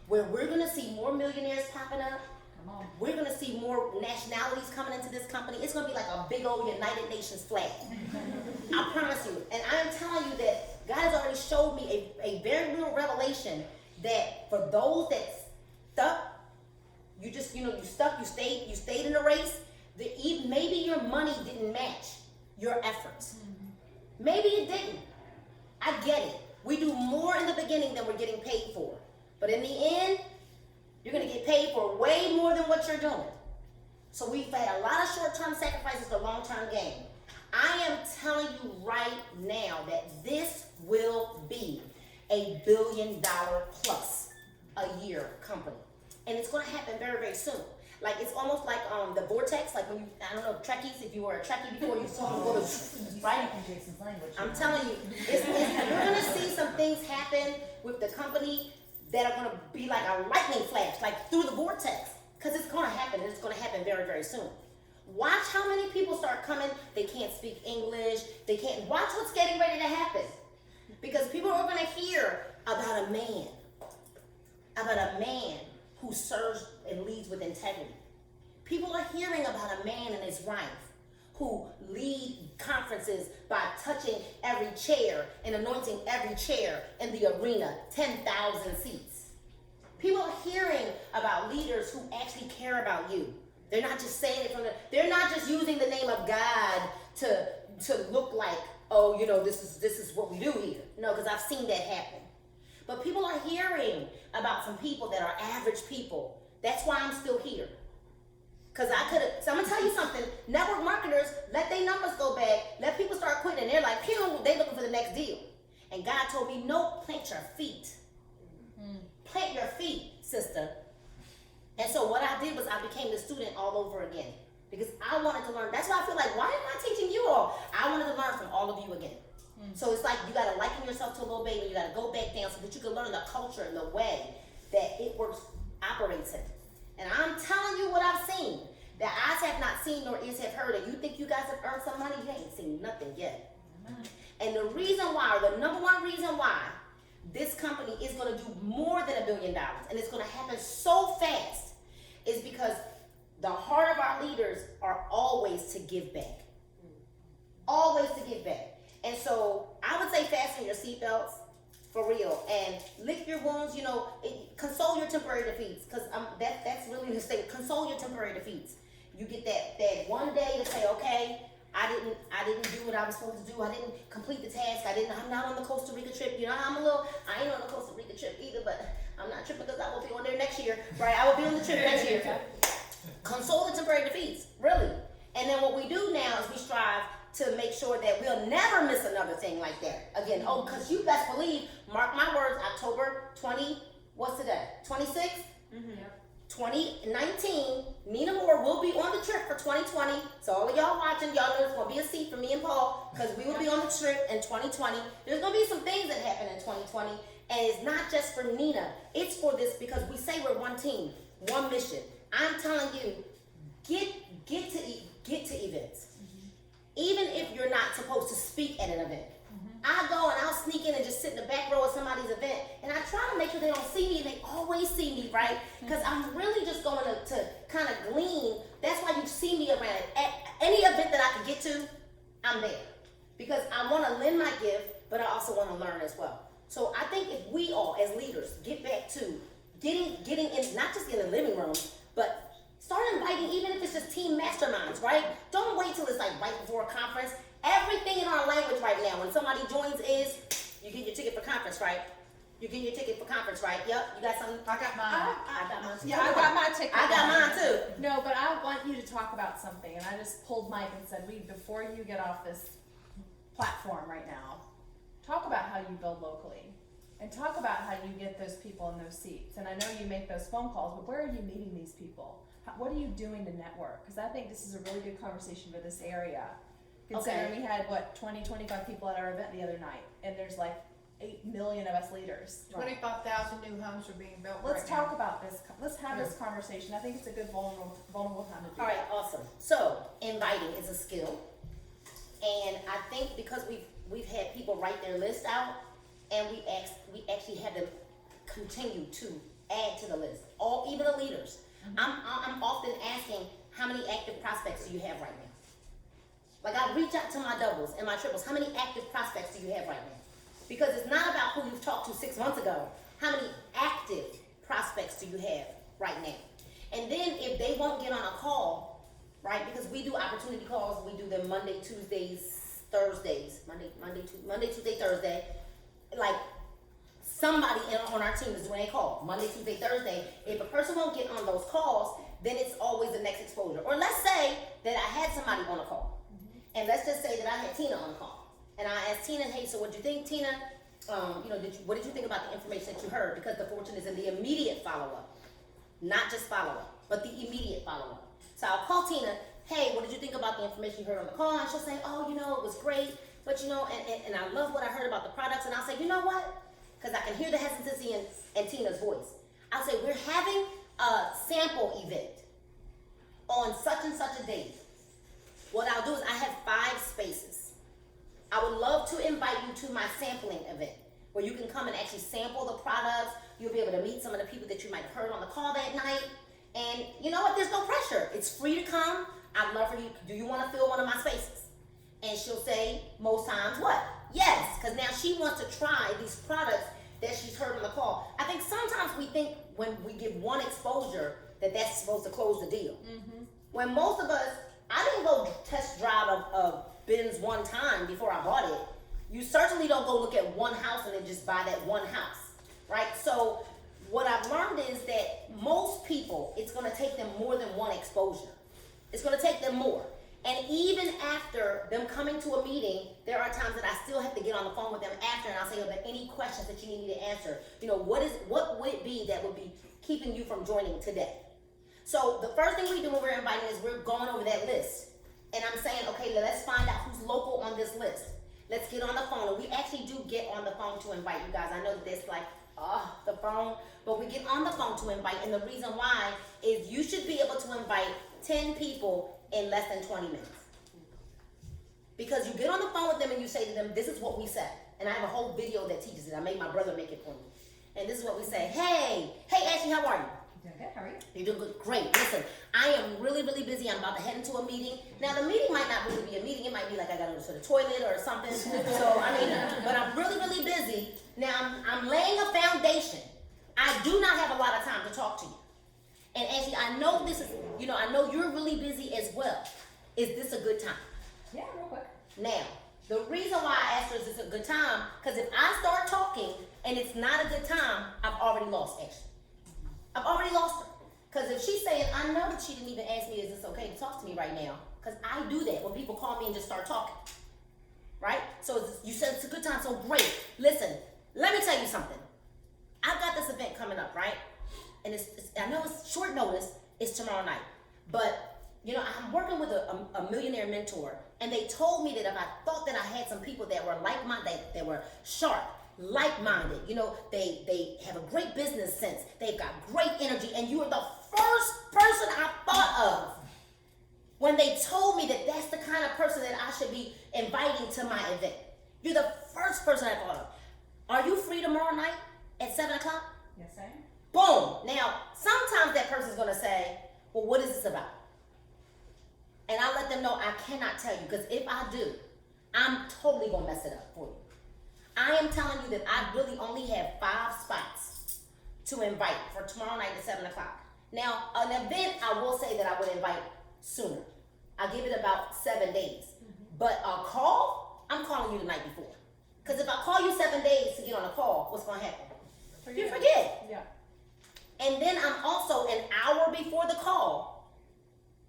where we're gonna see more millionaires popping up, Come on. We're gonna see more nationalities coming into this company. It's gonna be like a big old United Nations flag. I promise you. And I'm telling you that God has already showed me a very real revelation that for those that stuck, you just, you stuck, you stayed in the race, maybe your money didn't match your efforts. Maybe it didn't. I get it. We do more in the beginning than we're getting paid for. But in the end, you're going to get paid for way more than what you're doing. So we've had a lot of short-term sacrifices for long-term gain. I am telling you right now that this will be a $1 billion plus a year company. And it's going to happen very, very soon. Like, it's almost like the vortex, like when you, I don't know, Trekkies, if you were a Trekkie before, you saw them go to, right? I'm telling you, you're going to see some things happen with the company that are going to be like a lightning flash, like through the vortex. Because it's going to happen, and it's going to happen very, very soon. Watch how many people start coming, they can't speak English, they can't, watch what's getting ready to happen. Because people are going to hear about a man who serves and leads with integrity. People are hearing about a man and his wife who lead conferences by touching every chair and anointing every chair in the arena, 10,000 seats. People are hearing about leaders who actually care about you. They're not just saying it they're not just using the name of God to look like, oh, this is what we do here. No, because I've seen that happen. But people are hearing about some people that are average people. That's why I'm still here. Because so I'm going to tell you something. Network marketers, let their numbers go back. Let people start quitting. And they're like, pew, they looking for the next deal. And God told me, no, plant your feet. Plant your feet, sister. And so what I did was I became the student all over again. Because I wanted to learn. That's why I feel like, why am I teaching you all? I wanted to learn from all of you again. So it's like you got to liken yourself to a little baby. You got to go back down so that you can learn the culture and the way that it operates in. And I'm telling you what I've seen. That eyes have not seen nor ears have heard. And you think you guys have earned some money? You ain't seen nothing yet. And the reason why, or the number one reason why, this company is going to do more than $1 billion, and it's going to happen so fast, is because the heart of our leaders are always to give back. Always to give back. And so I would say fasten your seatbelts, for real, and lick your wounds. Console your temporary defeats, because that's really the state. Console your temporary defeats. You get that one day to say, okay, I didn't do what I was supposed to do. I didn't complete the task. I'm not on the Costa Rica trip. I ain't on the Costa Rica trip either, but I'm not tripping because I will be on there next year, right? I will be on the trip next year. Console the temporary defeats, really. And then what we do now is we strive to make sure that we'll never miss another thing like that again. Oh, because you best believe, mark my words, October 20, what's today? 26th? 2019, Nina Moore will be on the trip for 2020. So all of y'all watching, y'all know there's going to be a seat for me and Paul, because we will be on the trip in 2020. There's going to be some things that happen in 2020, and it's not just for Nina. It's for this, because we say we're one team, one mission. I'm telling you, get to events. Even if you're not supposed to speak at an event. I go and I'll sneak in and just sit in the back row of somebody's event, and I try to make sure they don't see me, and they always see me, right? Because I'm really just going to kind of glean. That's why you see me around. At any event that I can get to, I'm there. Because I want to lend my gift, but I also want to learn as well. So I think if we all, as leaders, get back to getting in, not just in the living room, but start inviting, even if it's just team masterminds, right? Don't wait till it's like right before a conference. Everything in our language right now, when somebody joins, is you get your ticket for conference, right? You get your ticket for conference, right? Yep. You got something? I got mine. I got mine too. Yeah, I got my ticket. I got mine too. No, but I want you to talk about something, and I just pulled Mike and said, Reed, before you get off this platform right now, talk about how you build locally. And talk about how you get those people in those seats. And I know you make those phone calls, but where are you meeting these people? What are you doing to network? Because I think this is a really good conversation for this area. Considering we had, 20, 25 people at our event the other night, and there's like 8 million of us leaders. 25,000 new homes are being built Let's right talk about this. Let's have this conversation. I think it's a good vulnerable time to do All right, that. awesome. So inviting is a skill, and I think because we've had people write their list out, and we actually have them continue to add to the list. Even the leaders. I'm often asking, how many active prospects do you have right now? Like, I reach out to my doubles and my triples, how many active prospects do you have right now? Because it's not about who you've talked to 6 months ago. How many active prospects do you have right now? And then if they won't get on a call, right? Because we do opportunity calls, we do them Monday, Tuesdays, Thursdays, Monday, Tuesday, Thursday. Like, somebody on our team is doing a call Monday, Tuesday, Thursday. If a person won't get on those calls, then it's always the next exposure. Or let's say that I had somebody on a call, and let's just say that I had Tina on a call, and I asked Tina, hey, so what do you think, Tina? What did you think about the information that you heard? Because the fortune is in the immediate follow-up, not just follow-up, but the immediate follow-up. So I'll call Tina, hey, what did you think about the information you heard on the call? And she'll say, oh, it was great, but and I love what I heard about the products. And I'll say, you know what? Because I can hear the hesitancy in Tina's voice. I'll say, we're having a sample event on such and such a date. What I'll do is I have 5 spaces. I would love to invite you to my sampling event where you can come and actually sample the products. You'll be able to meet some of the people that you might have heard on the call that night. And you know what? There's no pressure. It's free to come. I'd love for you. Do you want to fill one of my spaces? And she'll say most times what? Yes, because now she wants to try these products that she's heard on the call. I think sometimes we think when we give one exposure that that's supposed to close the deal. When most of us, I didn't go test drive of Ben's one time before I bought it. You certainly don't go look at one house and then just buy that one house, right? So what I've learned is that most people, it's gonna take them more than one exposure. It's gonna take them more. And even after them coming to a meeting, there are times that I still have to get on the phone with them after, and I'll say, are there any questions that you need me to answer? What would it be that would be keeping you from joining today? So the first thing we do when we're inviting is we're going over that list. And I'm saying, okay, let's find out who's local on this list. Let's get on the phone. And we actually do get on the phone to invite you guys. I know that that's like, the phone, but we get on the phone to invite. And the reason why is you should be able to invite 10 people in less than 20 minutes. Because you get on the phone with them and you say to them, this is what we said. And I have a whole video that teaches it. I made my brother make it for me. And this is what we say. Hey Ashley, how are you? Doing good, how are you? You're doing good. Great. Listen, I am really, really busy. I'm about to head into a meeting. Now, the meeting might not really be a meeting. It might be like I got to go to the toilet or something. But I'm really, really busy. Now, I'm laying a foundation. I do not have a lot of time to talk to you. And Ashley, I know this is, I know you're really busy as well. Is this a good time? Yeah, real quick. Now, the reason why I asked her is this a good time, because if I start talking and it's not a good time, I've already lost Ashley. I've already lost her. Because if she's saying, I know that she didn't even ask me, is this okay to talk to me right now? Because I do that when people call me and just start talking. Right? So you said it's a good time, so great. Listen, let me tell you something. I've got this event coming up, right? And I know it's short notice, it's tomorrow night. But, I'm working with a millionaire mentor, and they told me that if I thought that I had some people that were like-minded, that were sharp, like-minded, they have a great business sense, they've got great energy, and you are the first person I thought of when they told me that that's the kind of person that I should be inviting to my event. You're the first person I thought of. Are you free tomorrow night at 7 o'clock? Yes, I am. Boom. Now, sometimes that person's going to say, well, what is this about? And I let them know I cannot tell you, because if I do, I'm totally going to mess it up for you. I am telling you that I really only have 5 spots to invite for tomorrow night at 7 o'clock. Now, an event, I will say that I would invite sooner. I'll give it about 7 days. But a call, I'm calling you the night before. Because if I call you 7 days to get on a call, what's going to happen? You forget. Yeah. And then I'm also an hour before the call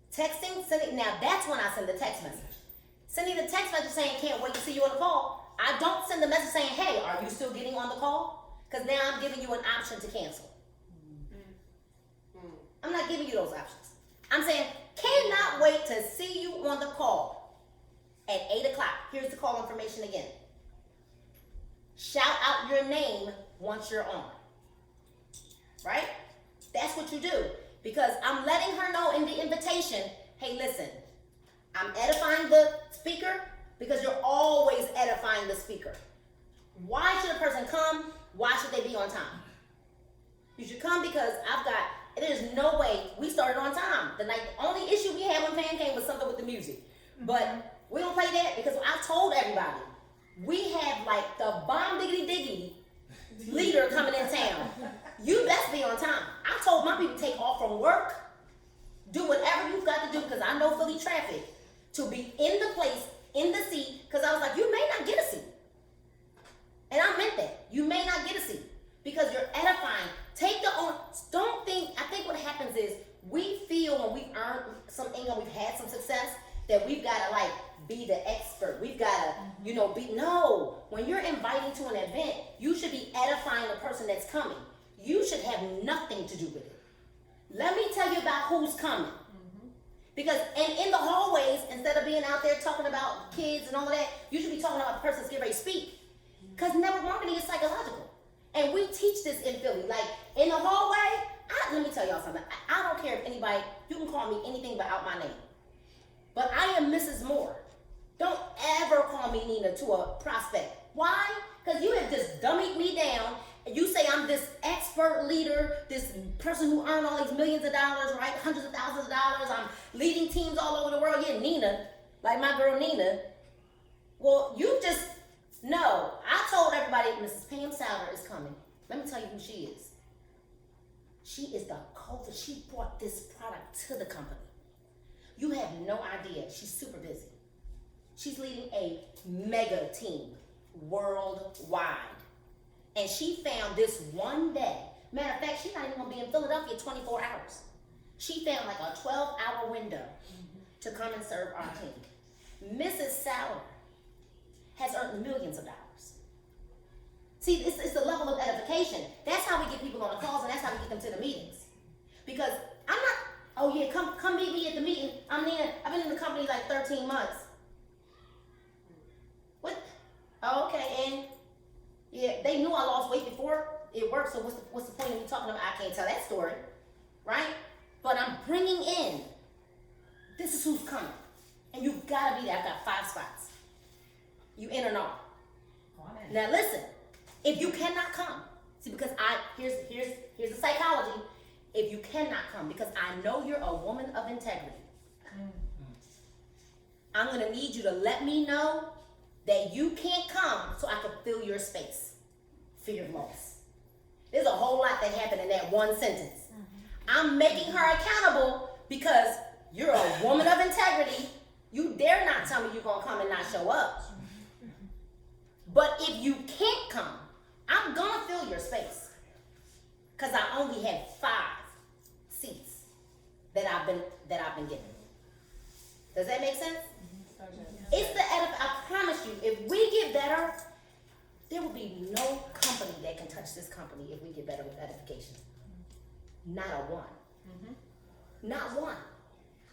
sending. Now that's when I send the text message. Sending the text message saying, can't wait to see you on the call. I don't send the message saying, hey, are you still getting on the call? Because now I'm giving you an option to cancel. I'm not giving you those options. I'm saying, cannot wait to see you on the call at 8 o'clock. Here's the call information again. Shout out your name once you're on. Right? That's what you do. Because I'm letting her know in the invitation, hey, listen, I'm edifying the speaker because you're always edifying the speaker. Why should a person come? Why should they be on time? You should come because there's no way we started on time. The only issue we had when Pam came was something with the music. But we don't play that because I told everybody, we have like the bomb diggity diggy leader coming in town. You best be on time. I told my people to take off from work, do whatever you've got to do, because I know Philly traffic, to be in the place, in the seat, because I was like, you may not get a seat. And I meant that. You may not get a seat because you're edifying. Take the own. Don't think, I think what happens is we feel when we've earned some income, we've had some success, that we've got to like be the expert. We've got to, no. When you're inviting to an event, you should be edifying the person that's coming. You should have nothing to do with it. Let me tell you about who's coming. Because, and in the hallways, instead of being out there talking about kids and all of that, you should be talking about the person that's getting ready to speak. Because network marketing is psychological. And we teach this in Philly. Like, in the hallway, let me tell y'all something. I don't care if anybody, you can call me anything but out my name. But I am Mrs. Moore. Don't ever call me Nina to a prospect. Why? Because you have just dummied me down. And you say I'm this expert leader, this person who earned all these millions of dollars, right? Hundreds of thousands of dollars. I'm leading teams all over the world. Yeah, Nina, like my girl Nina. Well, no. I told everybody Mrs. Pam Sauer is coming. Let me tell you who she is. She is the culture. She brought this product to the company. You have no idea. She's super busy. She's leading a mega team worldwide. And she found this one day. Matter of fact, she's not even gonna be in Philadelphia 24 hours. She found like a 12-hour window to come and serve our team. Mrs. Sauer has earned millions of dollars. See, it's the level of edification. That's how we get people on the calls, and that's how we get them to the meetings. Because I'm not, oh yeah, come meet me at the meeting. I've been in the company like 13 months. What? Oh, okay, and yeah, they knew I lost weight before it worked, so what's the point of me talking about? I can't tell that story, right? But I'm bringing in, this is who's coming. And you've got to be there. I've got 5 spots. You in or not? Now listen, if you cannot come, see, because here's the psychology. If you cannot come, because I know you're a woman of integrity, I'm going to need you to let me know that you can't come so I can fill your space. Fear of loss. There's a whole lot that happened in that one sentence. I'm making her accountable because you're a woman of integrity. You dare not tell me you're going to come and not show up. But if you can't come, I'm going to fill your space. Because I only had 5 seats that I've been given. Does that make sense? It's the I promise you, if we get better, there will be no company that can touch this company if we get better with edification. Not a one. Not one.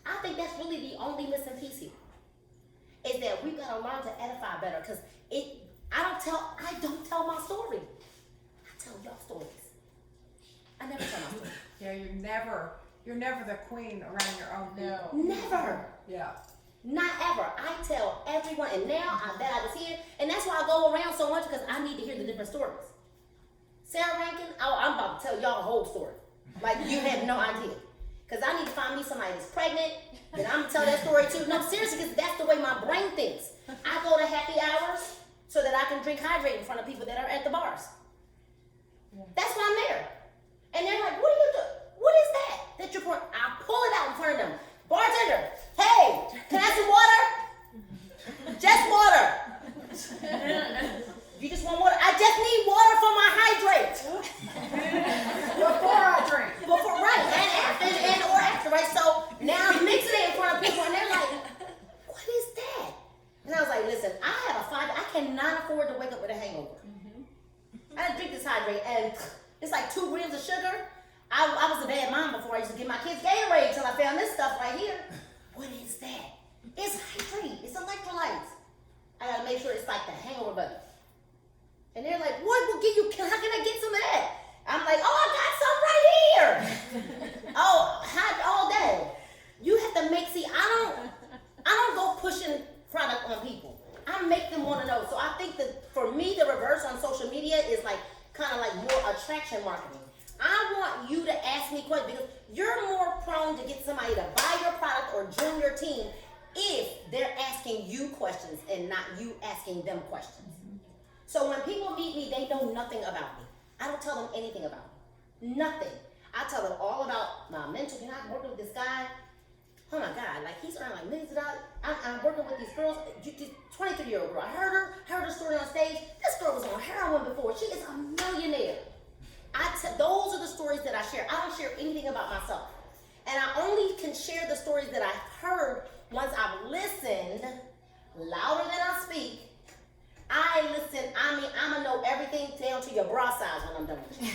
I think that's really the only missing piece here. Is that we've got to learn to edify better, because I don't tell my story. I tell y'all stories. I never tell my story. Yeah, you're never the queen around your own people. No. Never. Yeah. Not ever. I tell everyone, and now that I was here, and that's why I go around so much, because I need to hear the different stories. Sarah Rankin, I'm about to tell y'all a whole story. Like, you have no idea. Because I need to find me somebody that's pregnant, then I'm going to tell that story too. No, seriously, because that's the way my brain thinks. I go to happy hours so that I can drink hydrate in front of people that are at the bars. That's why I'm there. And they're like, what are you doing? What is that you're pouring? I pull it out in front of them. Bartender, hey, can I have some water? Just water. You just want water? I just need water for my hydrate. Before I drink. Right, and or after, right? So now I'm mixing it in front of people, and they're like, what is that? And I was like, listen, I cannot afford to wake up with a hangover. I didn't drink this hydrate, and it's like 2 grams of sugar. I was a bad mom before. I used to give my kids Gatorade till I found this stuff right here. What is that? It's hydrate. It's electrolytes. I gotta make sure it's like the hangover button. And they're like, what will give you, how can I get some of that? I'm like, oh, I got some right here. Oh, hot all day. You have to make, see, I don't go pushing product on people. I make them want to know. So I think that for me, the reverse on social media is like kind of like more attraction transaction marketing. I want you to ask me questions because you're more prone to get somebody to buy your product or join your team if they're asking you questions and not you asking them questions. So when people meet me, they know nothing about me. I don't tell them anything about me. Nothing. I tell them all about my mental. You know, I'm working with this guy. Oh my God, like he's earning like millions of dollars. I'm working with these girls, this 23-year-old girl. I heard her story on stage. This girl was on heroin before. She is a millionaire. Those are the stories that I share. I don't share anything about myself. And I only can share the stories that I've heard once I've listened louder than I speak. I listen, I'm gonna know everything down to your bra size when I'm done with you.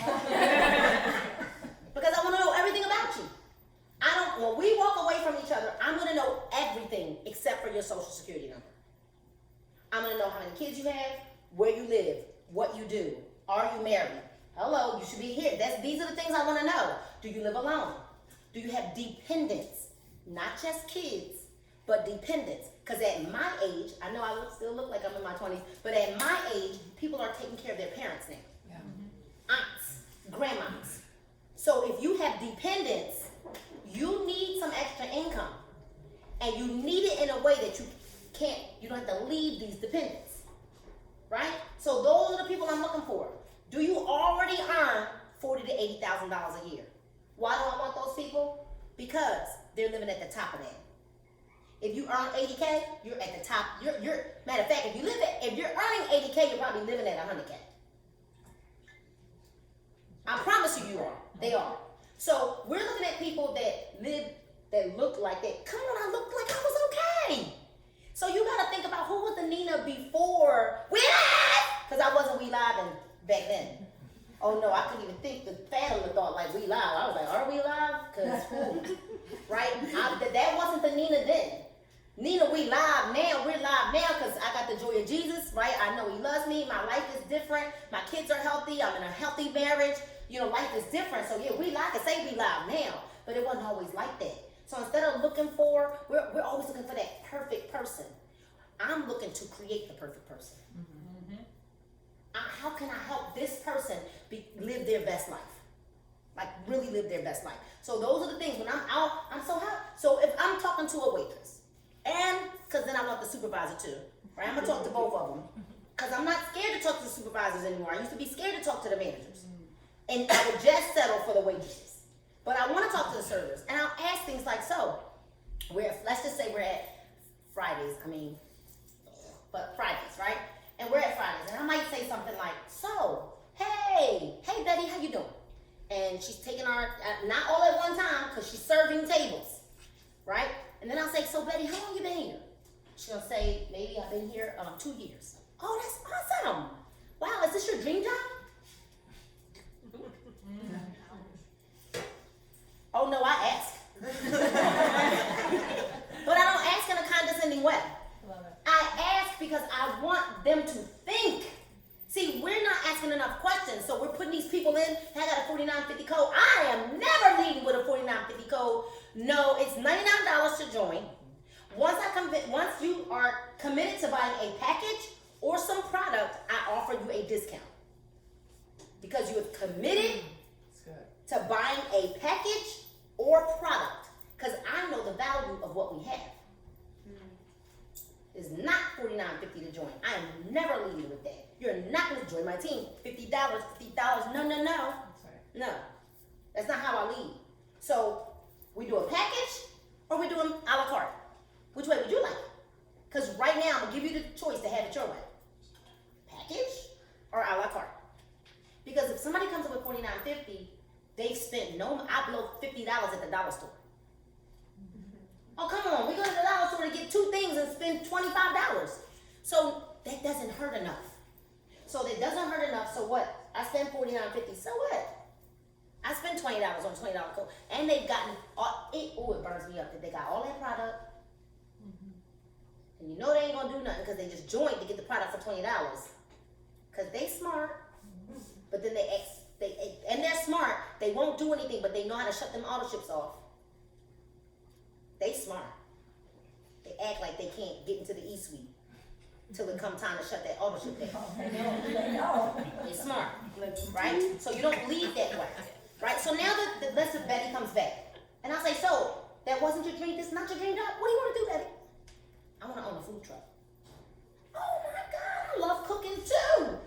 Because I wanna know everything about you. When we walk away from each other, I'm gonna know everything except for your social security number. I'm gonna know how many kids you have, where you live, what you do, are you married? Hello, you should be here. These are the things I wanna know. Do you live alone? Do you have dependents? Not just kids, but dependents. Because at my age, I know I still look like I'm in my 20s, but at my age, people are taking care of their parents now. Yeah. Aunts, grandmas. So if you have dependents, you need some extra income. And you need it in a way that you don't have to leave these dependents. Right? So those are the people I'm looking for. Do you already earn $40,000 to $80,000 a year? Why do I want those people? Because they're living at the top of that. If you earn 80K, you're at the top. Matter of fact, if you're earning 80K, you're probably living at 100K. I promise you are. They are. So we're looking at people that look like that. Come on, I looked like I was okay. So you gotta think about who was the Nina before We Live? Because I wasn't We Live back then. Oh no, I couldn't even think. The family thought like We Live. I was like, are we live? Because who? Right? That wasn't the Nina then. Nina, we live now. We're live now because I got the joy of Jesus, right? I know he loves me. My life is different. My kids are healthy. I'm in a healthy marriage. You know, life is different. So yeah, we live. I can say we live now, but it wasn't always like that. So instead of looking for, we're always looking for that perfect person. I'm looking to create the perfect person. How can I help this person live their best life? Like really live their best life. So those are the things when I'm out, I'm so happy. So if I'm talking to a waitress, and because then I want the supervisor too, right? I'm gonna talk to both of them because I'm not scared to talk to the supervisors anymore. I used to be scared to talk to the managers, and I would just settle for the waitresses. But I want to talk to the servers, and I'll ask things like, so, let's just say we're at Fridays. Fridays, right? And we're at Fridays, and I might say something like, so, hey Betty, how you doing? And she's taking our, not all at one time, because she's serving tables, right? And then I'll say, so Betty, how long you been here? She'll say, maybe I've been here 2 years. Oh, that's awesome. Wow, is this your dream job? Oh no, I ask. But I don't ask in a condescending way. Love it. I ask because I want them to think. See, we're not asking enough questions, so we're putting these people in. I got a 4950 code. I am never leading with a 4950 code. No, it's $99 to join. Once you are committed to buying a package or some product, I offer you a discount. Because you have committed to buying a package or product. Because I know the value of what we have. It's not $49.50 to join. I am never leading with that. You're not going to join my team. $50, $50. No. That's right. No. That's not how I lead. So, we do a package or we do them a la carte. Which way would you like it? Because right now, I'm going to give you the choice to have it your way. Package or a la carte. Because if somebody comes up with $49.50, they've spent I blow $50 at the dollar store. Oh, come on. We go to the dollar store to get 2 things and spend $25. So that doesn't hurt enough. So what? I spend $49.50. So what? I spend $20 on a $20 coat. And they've gotten, it burns me up that they got all that product. And you know they ain't going to do nothing because they just joined to get the product for $20. Because they smart. But then and they're smart. They won't do anything, but they know how to shut them auto ships off. They smart. They act like they can't get into the E-suite. till it come time to shut that auto ship down. They know. It's smart, right? So you don't lead that way, right? So now that let's say Betty comes back, and I say, so that wasn't your dream. This is not your dream job. What do you want to do, Betty? I want to own a food truck. Oh my God, I love cooking too.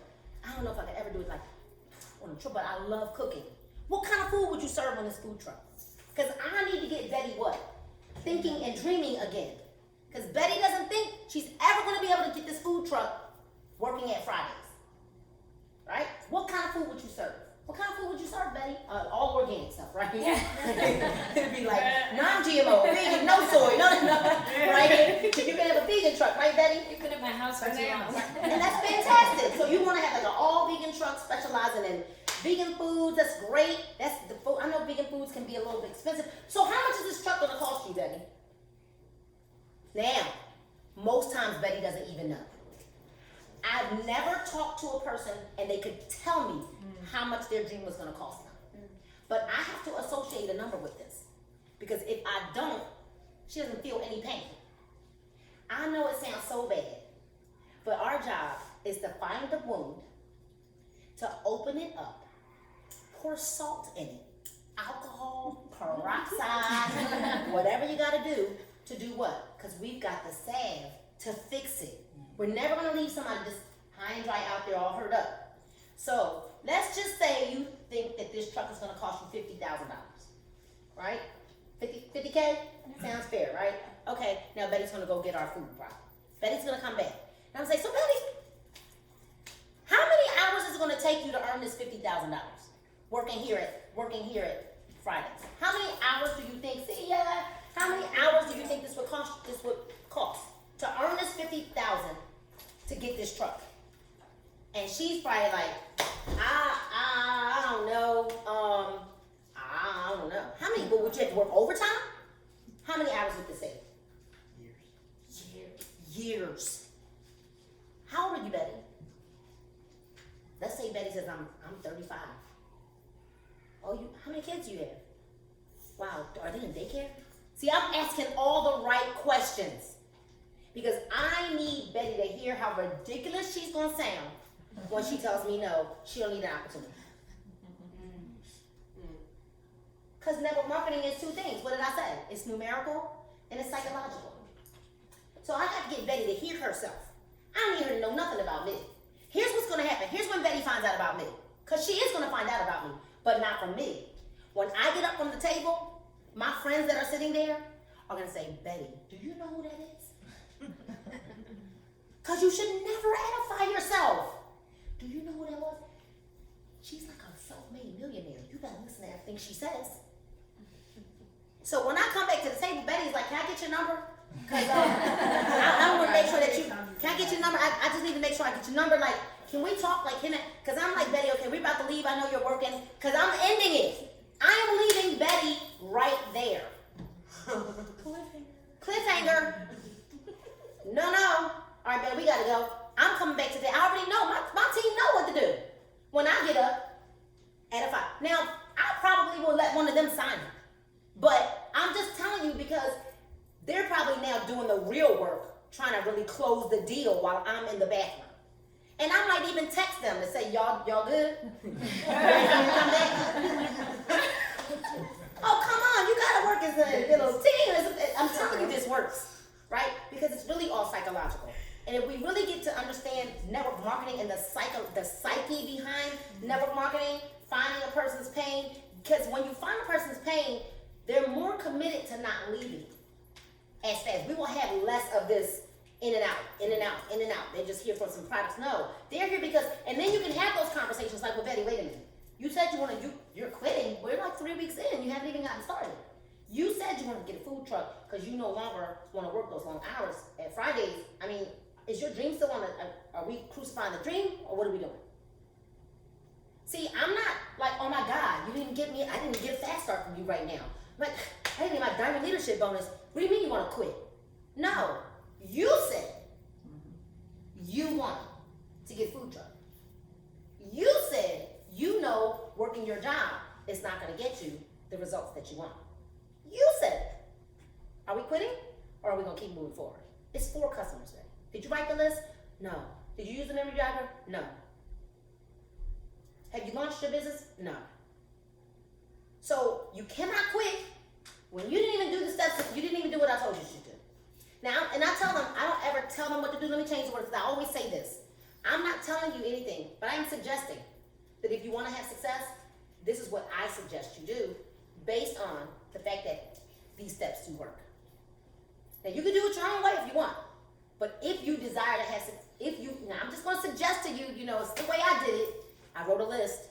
I don't know if I could ever do it like on a truck, but I love cooking. What kind of food would you serve on this food truck? Because I need to get Betty what? Thinking and dreaming again. Because Betty doesn't think she's ever going to be able to get this food truck working at Fridays. Right? What kind of food would you serve? What kind of food would you serve, Betty? All organic stuff, right? Yeah. It'd be like non-GMO, vegan, no soy, no, right? You can have a vegan truck, right, Betty? You could have my house for 2 months. And that's fantastic. So you want to have like an all vegan truck specializing in vegan foods. That's great. That's the food. I know vegan foods can be a little bit expensive. So how much is this truck going to cost you, Betty? Now, most times Betty doesn't even know. I've never talked to a person and they could tell me how much their dream was going to cost them. But I have to associate a number with this. Because if I don't, she doesn't feel any pain. I know it sounds so bad, but our job is to find the wound, to open it up, pour salt in it, alcohol, peroxide, whatever you got to do what? Because we've got the salve to fix it. We're never going to leave somebody just high and dry out there all hurt up. So let's just say you think that this truck is going to cost you $50,000, right? 50K? Sounds fair, right? Okay, now Betty's going to go get our food product. Betty's going to come back. And I'm going to say, so Betty, how many hours is it going to take you to earn this $50,000? Working here at Fridays. How many hours do you think, how many hours do you think this would cost to earn this $50,000 to get this truck? And she's probably like, I don't know. I don't know. How many, but would you have to work overtime? How many hours would this save? Years. How old are you, Betty? Let's say Betty says, I'm 35. Oh, how many kids do you have? Wow, are they in daycare? See, I'm asking all the right questions. Because I need Betty to hear how ridiculous she's going to sound when she tells me no, she don't need an opportunity. Because network marketing is two things. What did I say? It's numerical and it's psychological. So I have to get Betty to hear herself. I don't need her to know nothing about me. Here's what's going to happen. Here's when Betty finds out about me. Because she is going to find out about me, but not from me. When I get up from the table, my friends that are sitting there are going to say, Betty, do you know who that is? Because you should never edify yourself. Do you know who that was? She's like a self-made millionaire. You better listen to everything she says. So when I come back to the table, Betty's like, can I get your number? Because I want to make sure that you, can I get your number? I just need to make sure I get your number. Like, can we talk? Like, because I'm like, Betty, okay, we're about to leave. I know you're working. Because I'm ending it. I am leaving Betty right there. Cliffhanger. No. All right, Betty, we got to go. I'm coming back today. I already know. My team know what to do when I get up at 5. Now, I probably will let one of them sign it. But I'm just telling you because they're probably now doing the real work, trying to really close the deal while I'm in the bathroom. And I might even text them to say, y'all good? Oh, come on, you gotta work as a little team. I'm telling you this works, right? Because it's really all psychological. And if we really get to understand network marketing and the psyche behind network marketing, finding a person's pain, because when you find a person's pain, they're more committed to not leaving as fast. We will have less of this in and out. They're just here for some products. No, they're here because, and then you can have those conversations like with Betty, wait a minute. You said you're quitting. We're like 3 weeks in. You haven't even gotten started. You said you want to get a food truck because you no longer want to work those long hours at Fridays. I mean, is your dream still on are we crucifying the dream or what are we doing? See, I'm not like, oh my God, I didn't get a fast start from you right now. Like, I didn't get my diamond leadership bonus. What do you mean you want to quit? No, you said you want to get food truck. You said working your job is not going to get you the results that you want. You said it. Are we quitting or are we going to keep moving forward? It's 4 customers, Betty. Did you write the list? No. Did you use the memory jogger? No. Have you launched your business? No. So you cannot quit when you didn't even do the steps, you didn't even do what I told you to do. Now, and I tell them, I don't ever tell them what to do. Let me change the words. I always say this. I'm not telling you anything, but I am suggesting that if you want to have success, this is what I suggest you do based on the fact that these steps do work. Now, you can do it your own way if you want, but if you desire to have success, now I'm just going to suggest to you, it's the way I did it. I wrote a list,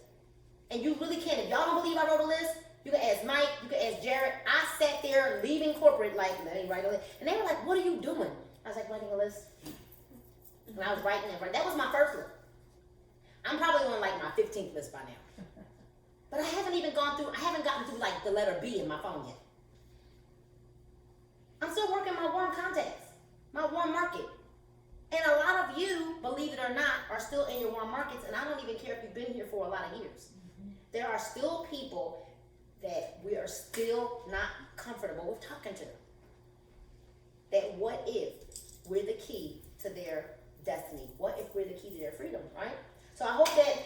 and you really can. If y'all don't believe I wrote a list, you can ask Mike, you can ask Jared. I sat there leaving corporate, like, let me write a list. And they were like, what are you doing? I was like, writing a list. And I was writing it. That was my first list. I'm probably on like my 15th list by now. But I haven't gotten through like the letter B in my phone yet. I'm still working my warm contacts, my warm market. And a lot of you, believe it or not, are still in your warm markets. And I don't even care if you've been here for a lot of years. There are still people that we are still not comfortable with talking to. That what if we're the key to their destiny? What if we're the key to their freedom, right? So I hope that